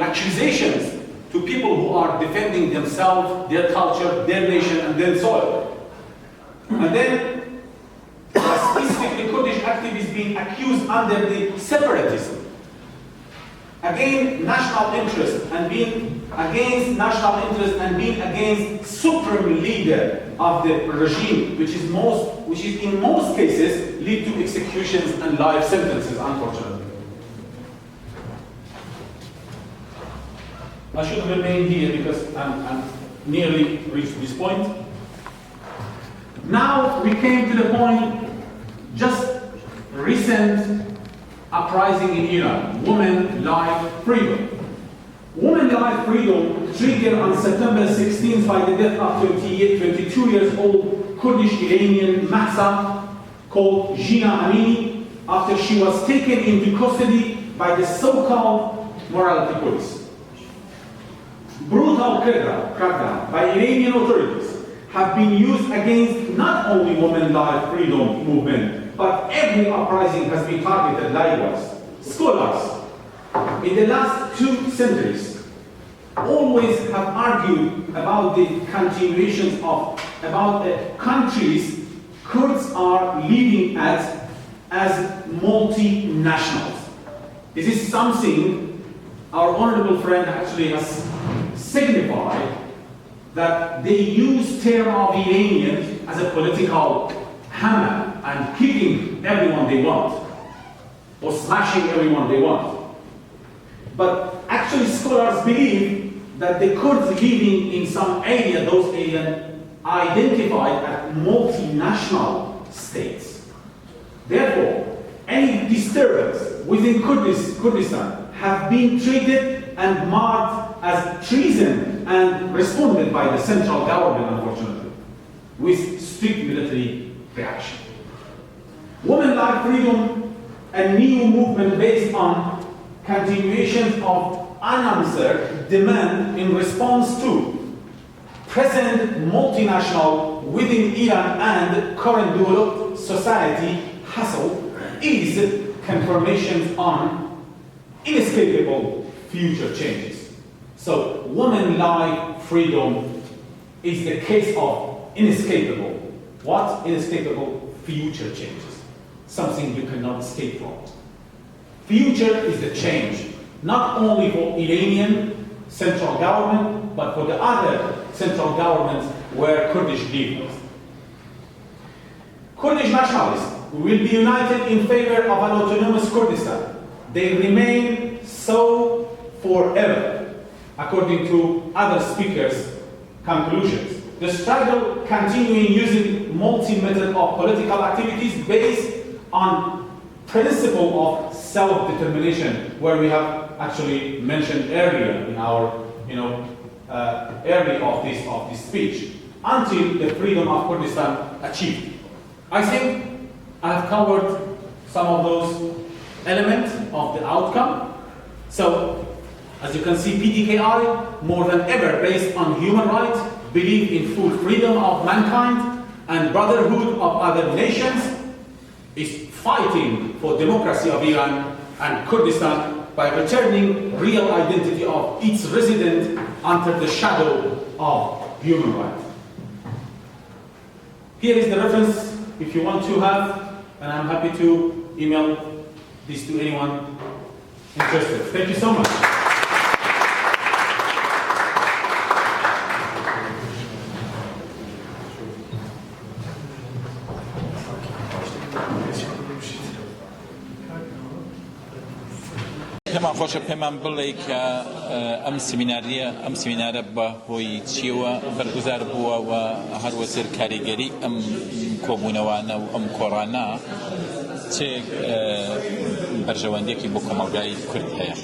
accusations to people who are defending themselves, their culture, their nation, and their soil. And then specifically Kurdish activists being accused under the separatism. against national interest and being against supreme leader of the regime, which is in most cases lead to executions and life sentences, unfortunately. I should remain here because I'm nearly reached this point. Now we came to the point, just recent uprising in Iran, women, life, freedom. Women, life, freedom triggered on September 16th by the death of 22 years old Kurdish Iranian Mahsa called Jina Amini after she was taken into custody by the so-called morality police. Brutal crackdown by Iranian authorities have been used against not only women, life, freedom movement, but every uprising has been targeted likewise. Scholars, in the last 2 centuries, always have argued about the continuations of, about the countries Kurds are living as multinationals. This is something our honorable friend actually has signified, that they use term of Iranian as a political hammer and kicking everyone they want, or smashing everyone they want. But actually scholars believe that the Kurds living in some area, those areas identified as multinational states. Therefore, any disturbance within Kurdistan have been treated and marked as treason and responded by the central government, unfortunately, with strict military reaction. Women Life Freedom, a new movement based on continuations of unanswered demand in response to present multinational within Iran and current developed society hassle is confirmations on inescapable future changes. So, women life freedom is the case of inescapable. What? Inescapable future changes. Something you cannot escape from. Future is the change, not only for Iranian central government, but for the other central governments where Kurdish live. Kurdish nationalists will be united in favor of an autonomous Kurdistan. They remain so forever, according to other speakers' conclusions. The struggle continuing using multi-method of political activities based on principle of self-determination, where we have actually mentioned earlier in our, area of this speech, until the freedom of Kurdistan achieved. I think I have covered some of those elements of the outcome. So, as you can see, PDKI, more than ever based on human rights, believe in full freedom of mankind and brotherhood of other nations, is fighting for democracy of Iran and Kurdistan by returning real identity of its resident under the shadow of human rights. Here is the reference if you want to have, and I'm happy to email this to anyone interested. Thank you so much.
پێمان خۆشە پێمان بڵێ کە ئەم سێمینارە بە هۆی چیوە بەرگوزار بووە و هەروەزر کاریگەری ئەم کۆبوونەوانە و ئەم کۆڕانە چێ بەرژەوەندێکی بۆ کۆمەڵگای کورد هەیە.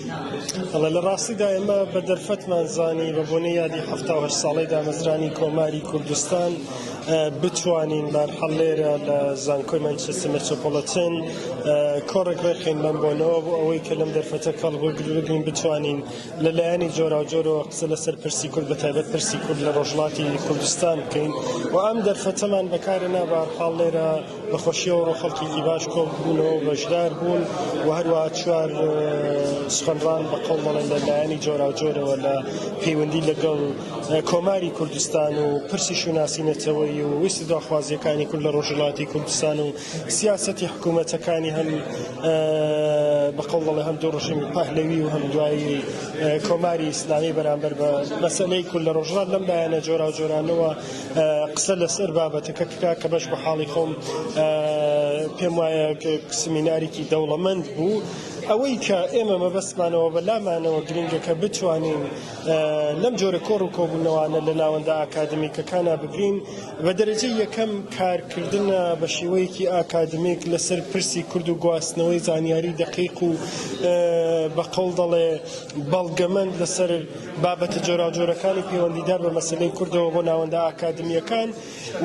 لە ڕاستیدا ئێمە بە دەرفەتمان زانی بە بۆنەی یادی 78 ساڵەی دامەزرانی کۆماری کوردستان بتوانین بەرحەڵ لێرە لە زانکۆی مەنچێستر مێترۆپۆلێیتەن کۆڕێک ڕێخین بەمبۆنەوە بۆ ئەوەی کە لەم دەرفەتە کەڵبگرین بتوانین لەلایەنی جۆراوجۆرەوە قسە لەسەر پرسی کورد بەتایبەت پرسی کورد لە ڕۆژهەڵاتی کوردستان بکەین و ئەم دەرفەتەمان بەکارهێنا بەرحەڵ لێرە بەخۆشیەوە ڕۆ خەڵکێکی باش کۆبوونەوە و بەشدار بوون و هەروەها چوار سخەنڕان بە قەڵ دەڵێن لەلایەنی جۆراوجۆرەوە لە پەیوەندی لەگەڵ کۆماری کوردستان و پرسی شوناسی نەتەوەی داخوازیەکانەوەی و ویستی داخوازیەکانی کورد لە ڕۆژهەڵاتی کوردستان و سیاسەتی حکوومەتەکانی هەم بەقەڵ دەڵێ هەم دوو ڕژیمی پەهلەوی و هەم دوایی کۆماری ئیسلامی بەرامبەر بە مەسەلەی کورد لە ڕۆژهەڵات لەم لایەنە جۆرا و جۆرانەوە قسە لەسەر بابەتەکە کە بەش بە حاڵی خۆم پێم وایە سمینارێکی دەوڵەمەند بوو ئەوەی کە ئێمە مەبەستمانەوە بەلامانەوە گرنگە کە بتوانین لەم جۆرە کۆڕ و کۆبوونەوانە لە ناوەندە ئاکادمیکەکانە بگرین بە دەرەجەی یەکەم کارکردنە بە شێوەیەکی ئاکادمیک لەسەر پرسی کورد و گواستنەوەی زانیاری دقیق و بەقەڵ دەڵێ بەڵگەمەند لەسەر بابەتە جۆراوجۆرەکانی پەیوەندیدار بە مەسەلەی کوردەوە بۆ ناوەندە ئاکادمیەکان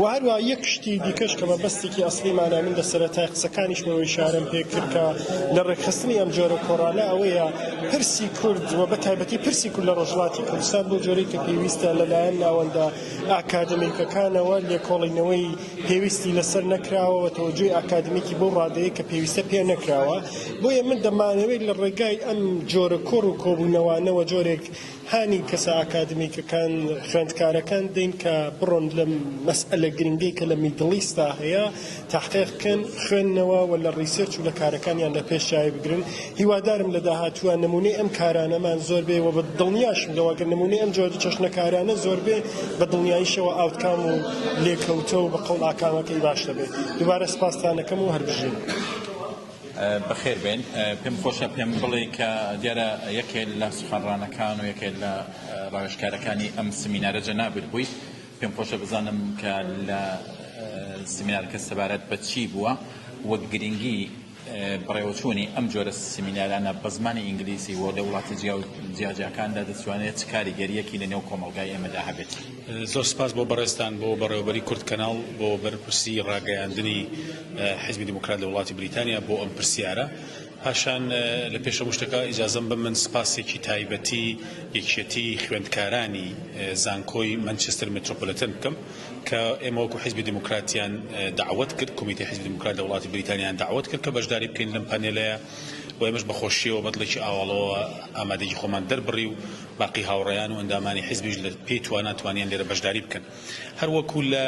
و هەروە یەک شتی دیکەش کە مەبەستێکی ئەسڵیمانە من لە سەرەتای قسەکانیشمەوە ئیشارەم پێ کرد کە لە ڕێکخستنی ئەم جۆرە کۆڕانە ئەوەیە پرسی کورد و بە تایبەتی پرسی کورد لە ڕۆژهەڵاتی کوردستان بۆ جۆرەی کە پێویستە لەلایەن ناوەندە ئاکادمیکەکانەوە لێکۆڵینەوەی پێویستی لەسەر نەکراوەوە تەوەجۆی ئاکادمیکی بۆ ڕادەیە کە پێویستە پێ نەکراوە بۆیە من دەمانەوەی لە ڕێگای ئەم جۆرە کۆڕ و کۆبوونەوانەوە جۆرێک هانی کەسە ئاکادمیکەکان خوێندکارەکان دەین کە بڕۆن لەم مەسئلە گرنگەی کە لە میدڵیستا هەیە تحقیقکەن خوێندنەوە و لە ڕیسێرچ و لە کارەکانیان لە پێشای بگرن هیوادارم لە داهاتووە نمونەی ئەم کارانەمان زۆر بێ و بە دڵنیاشم لەوەگەر نمونەی ئەم جۆرە چەشنەکارانە زۆر بێ بە دڵنیاییشەوە ئاوتکام و لێکەوتە و بە قەڵ ئاکامەکەی باش دەبێت دووبارە سپاسدانەکەم و هەربژین
بەخێر بێن پێم خۆشە پێم بڵێ کە دیارە یەکێک لە سوخەنڕانەکان و یەکێک لە ڕاوێژکارەکانی ئەم سمینارە جەنابت بوویت پێم خۆشە بزانم کە لە سمینارەکە سەبارەت بە چی بووە وەک گرنگی بڕێوەچوونی ئەم جۆرە سمینارانە بە زمانی ئینگلیزی و لە وڵاتی جیاجیەکاندا دەتوانێت چ کاریگەریەکی لە نێو کۆمەڵگای ئێمەدا هەبێت.
زۆر سپاس بۆ بەڕێستان بۆ بەڕێوەبەری کورد کەناڵ بۆ بەرپرسی ڕاگەیاندنی حیزبی دیموکرات لە وڵاتی بریتانیا بۆ ئەم پرسیارە پاشان لە پێشەوە شتەکە ئیجازەم بە من سپاسێکی تایبەتی یەکێتی خوێندکارانی زانکۆی مەنچێستر مێترۆپۆلێیتەن بکەم کە ئێمە وەکو حیزبی دیموکراتیان دعوت کرد کۆمیتەی حیزبی دیموکرات لە وڵاتی بریتانیان دعوت کرد کە بەشداری بکەین لەم پانێلەیە و ئێمەش بەخۆشیەوە بەدڵێکی ئاواڵەوە ئامادەیەکی خۆمان دەربڕی و باقی هاوڕێیان و ئەندامانی حیزبیش لە پێی تواناتوانیان لێرە بەشداری بکەن هەروەکو لە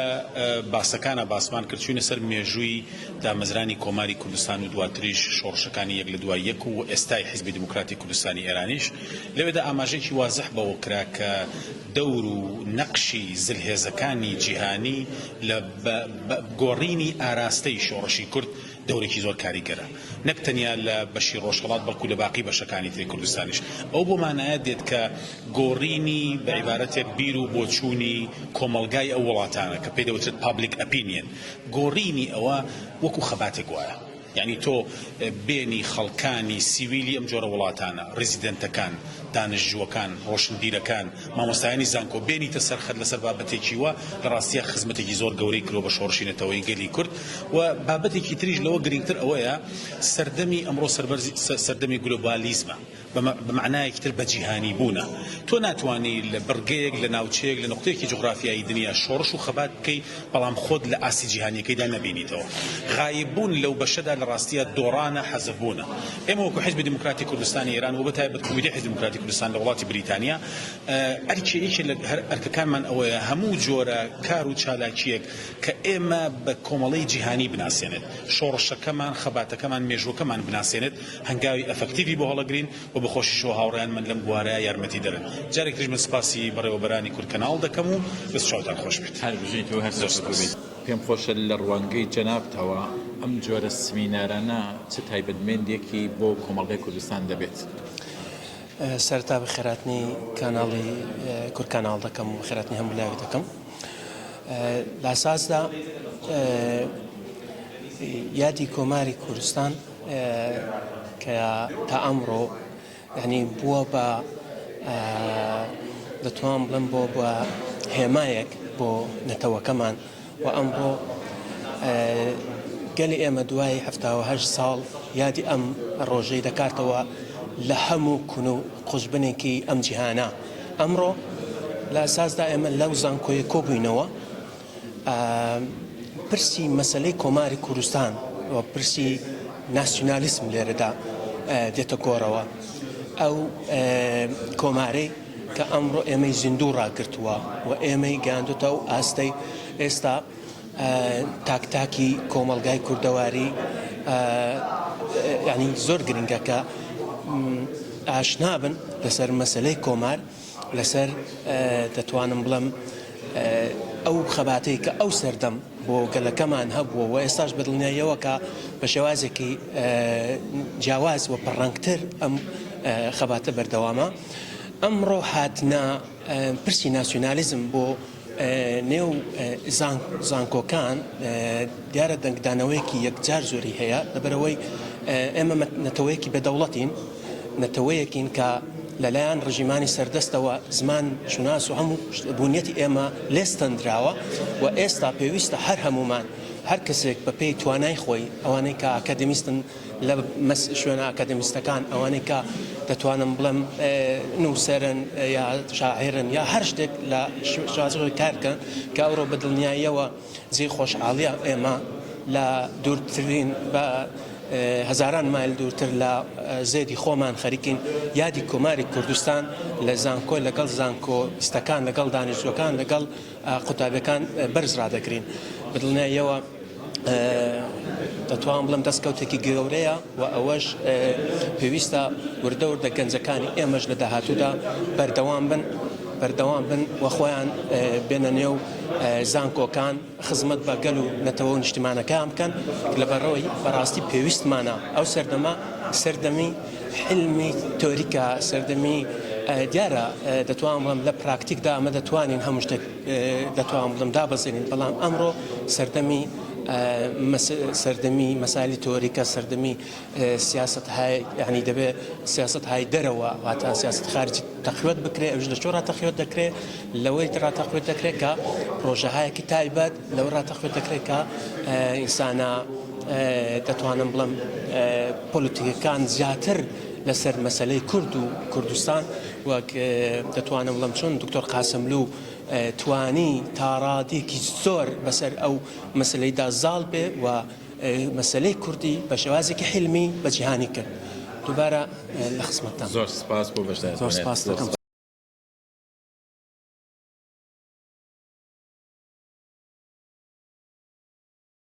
باسەکانە باسمان کرد چوونە سەر مێژووی دامەزرانی کۆماری کوردستان و دواتریش شۆڕشەکانی یەک لە دوای یەک و ئێستای حیزبی دیموکراتی کوردستانی ئێرانیش لەوێدا ئاماژەیەکی وازح بەوە کرا کە دەور و نەقشی زلهێزەکانی جیهانی لە گۆڕینی ئاراستەی شۆڕشی کورد دەورێکی زۆر کاریگەرە نەک تەنیا لە بەشی ڕۆژهەڵات بەڵکو لە باقی بەشەکانی تری کوردستانیش ئەو بۆمانایە دێت کە گۆڕینی بە عیبارەتێک بیر و بۆچوونی کۆمەڵگای ئەو وڵاتانە کە پێی دەوترێت پابلیک ئەپینیەن گۆڕینی ئەوە وەکو خەباتێک وایە یعنی تۆ بێنی خەڵکانی سیویلی ئەم جۆرە وڵاتانە ڕێزیدەنتەکان دانیشتجووەکان ڕۆشنبیرەکان مامۆستایانی زانکۆ بێنیتە سەرخەت لەسەر بابەتێکی وە لە ڕاستیە خزمەتێکی زۆر گەورەی کرۆ بە شۆڕشینەتەوەی گەلی کورد و بابەتێکی تریش لەوە گرنگتر ئەوەیە سەردەمی ئەمڕۆ سەردەمی گلۆبالیزمە بمعنایەکی تر بە جیهانی بوونە تۆ ناتوانانی لە بڕگەیەک لە ناوچەیەک لە نقطەیەکی جغرافیایی دنیا شۆڕش و خەبات بکەی بەڵام خۆت لە ئاسی جیهانیەکەیدا نەبینیتەوە غایببوون لەو بەشەدا لە ڕاستیە دۆڕانە حەزەبوونە ئێمە وەکو حیزبی دیموکراتی کوردستانی ئێران و بەتایبەت کۆمیتەی حیزبی دیموکراتی کوردستان لە وڵاتی بریتانیا ئەرکێکی لە هەر ئەرکەکانمان ئەوەیە هەموو جۆرە کار و چالاکیەک کە ئێمە بە کۆمەڵەی جیهانی بناسێنێت شۆڕشەکەمان خەباتەکەمان مێژوەکەمان بناسێنێت هەنگاوی ئەفەکتیڤی بۆ هەڵەگرین و بەخۆشیشەوە هاوڕێیان من لەم بوارەیە یارمەتی دەرن جارێک تریش من سپاسی بەڕێوەبەرانی کورد کەناڵ دەکەم و دەستچاوتان خۆش بێت
هەر بژیت و هەر بێت پێم خۆشە لە ڕوانگەی جەنابتەوە ئەم جۆرە سمینارانە چ تایبەتمەندێکی بۆ کۆمەڵگەی کوردستان دەبێت
سەرتا بە خێراتنی کاناڵی کورد کاناڵ دەکەم و خێراتنی هەموو لاوی دەکەم لە ئاساسدا یادی کۆماری کوردستان کە تا ئەمڕۆ یعنی بووە بە دەتوان بڵم بۆ هێمایەک بۆ نەتەوەکەمان و ئەمڕۆ گەلی ئێمە دوای 78 ساڵ یادی ئەم ڕۆژەی دەکاتەوە لە هەموو کون و قوشبنێکی ئەم جیهانە ئەمڕۆ لە ئاساسدا ئێمە لەو زانکۆی کۆبووینەوە پرسی مەسەلەی کۆماری کوردستان و پرسی ناسیۆنالیسم لێرەدا دێتە گۆڕەوە ئەو کۆمارەی کە ئەمڕۆ ئێمەی زیندوو ڕاگرتووە و ئێمەی گەیاندوتە و ئاستەی ئێستا تاکتاکی کۆمەڵگای کوردەواری ینی زۆر گرنگە کە ئاشنا بن لەسەر مەسەلەی کۆمار لەسەر دەتوانم بڵم ئەو خەباتەی کە ئەو سەردەم بۆ گەلەکەمان هەبووە و ئێستاش بەدڵنیاییەوە کە بە شێوازێکی جیاواز و پەڕەنگتر ئەم خەباتە بەردەوامە ئەمڕۆ هاتنە پرسی ناسیۆنالیزم بۆ نێو زانکۆکان دیارە دەنگدانەوەیەکی یەکجار زۆری هەیە لەبەرەوەی ئێمە نەتەوەیەکی بەدەوڵەتین نەتەوەیەکین کە لەلایەن ڕژیمانی سەردەستەوە زمان شوناس و هەموو بوونیەتی ئێمە لێستەندراوە و ئێستا پێویستە هەر هەمومان هەر کەسێک بە پێی توانای خۆی ئەوانەی کە ئاکادمیستن لە شوێنە ئاکادمیستەکان ئەوانەی کە دەتوانم بڵم نووسەرن یا شاعرن یا هەر شتێک لە شازۆی کارکەن کە ئەوڕۆ بەدڵنیاییەوە جێی خۆشحاڵیە ئێمە لە دوورترین بە هزاران مایل دوورتر لە زێدی خۆمان خەریکین یادی کۆماری کوردستان لە زانکۆی لەگەڵ زانکۆیستەکان لەگەڵ دانیشتوەکان لەگەڵ قوتابیەکان بەرز ڕادەگرین بەدڵنیاییەوە دەتوان بڵم دەستکەوتێکی گەورەیە و ئەوەش پێویستە وردە وردە گەنجەکانی ئێمەش لە داهاتوودا بەردەوام بن و خۆیان بێنە نێو زانکۆکان خزمەت بە گەل و نەتەوە و نیشتیمانەکان بکەن لەبەرەوەی بەڕاستی پێویستمانە ئەو سەردەمە سەردەمی حلمی تۆریکە سەردەمی دیارە دەتوان بڵم لە پراکتیکدا ئەمە دەتوانین هەموو شتێک دەتوان بڵم دابەزێنین بەڵام ئەمڕۆ سەردەمی مەسائلی تۆریکە سەردەمی سیاست های یعنی دەبێ سیاست های دەرەوە واتە سیاست خارجی تەخوێت بکرێ ئەوش لە چۆ ڕاتەخوێت دەکرێت لەوەی ڕاتەخوێت دەکرێت کە پرۆژەهایەکی تایبەت لەوە ڕاتەخوێت دەکرێت کە ئینسانە دەتوانم بڵم پۆلیتیکەکان زیاتر لەسەر مەسەلەی کورد و کوردستان وەک دەتوانم بڵم چۆن دکتۆر قاسملوو توانی تاڕادێکی زۆر بەسەر ئەو مەسلەیدا زاڵ بێ و مەسلەی کوردی بە شێوازێکی حلمی بە جیهانی کرد دووبارە لە خزمەتتان
زۆر سپاس بۆ بەشدار
زۆر سپاس دەکەم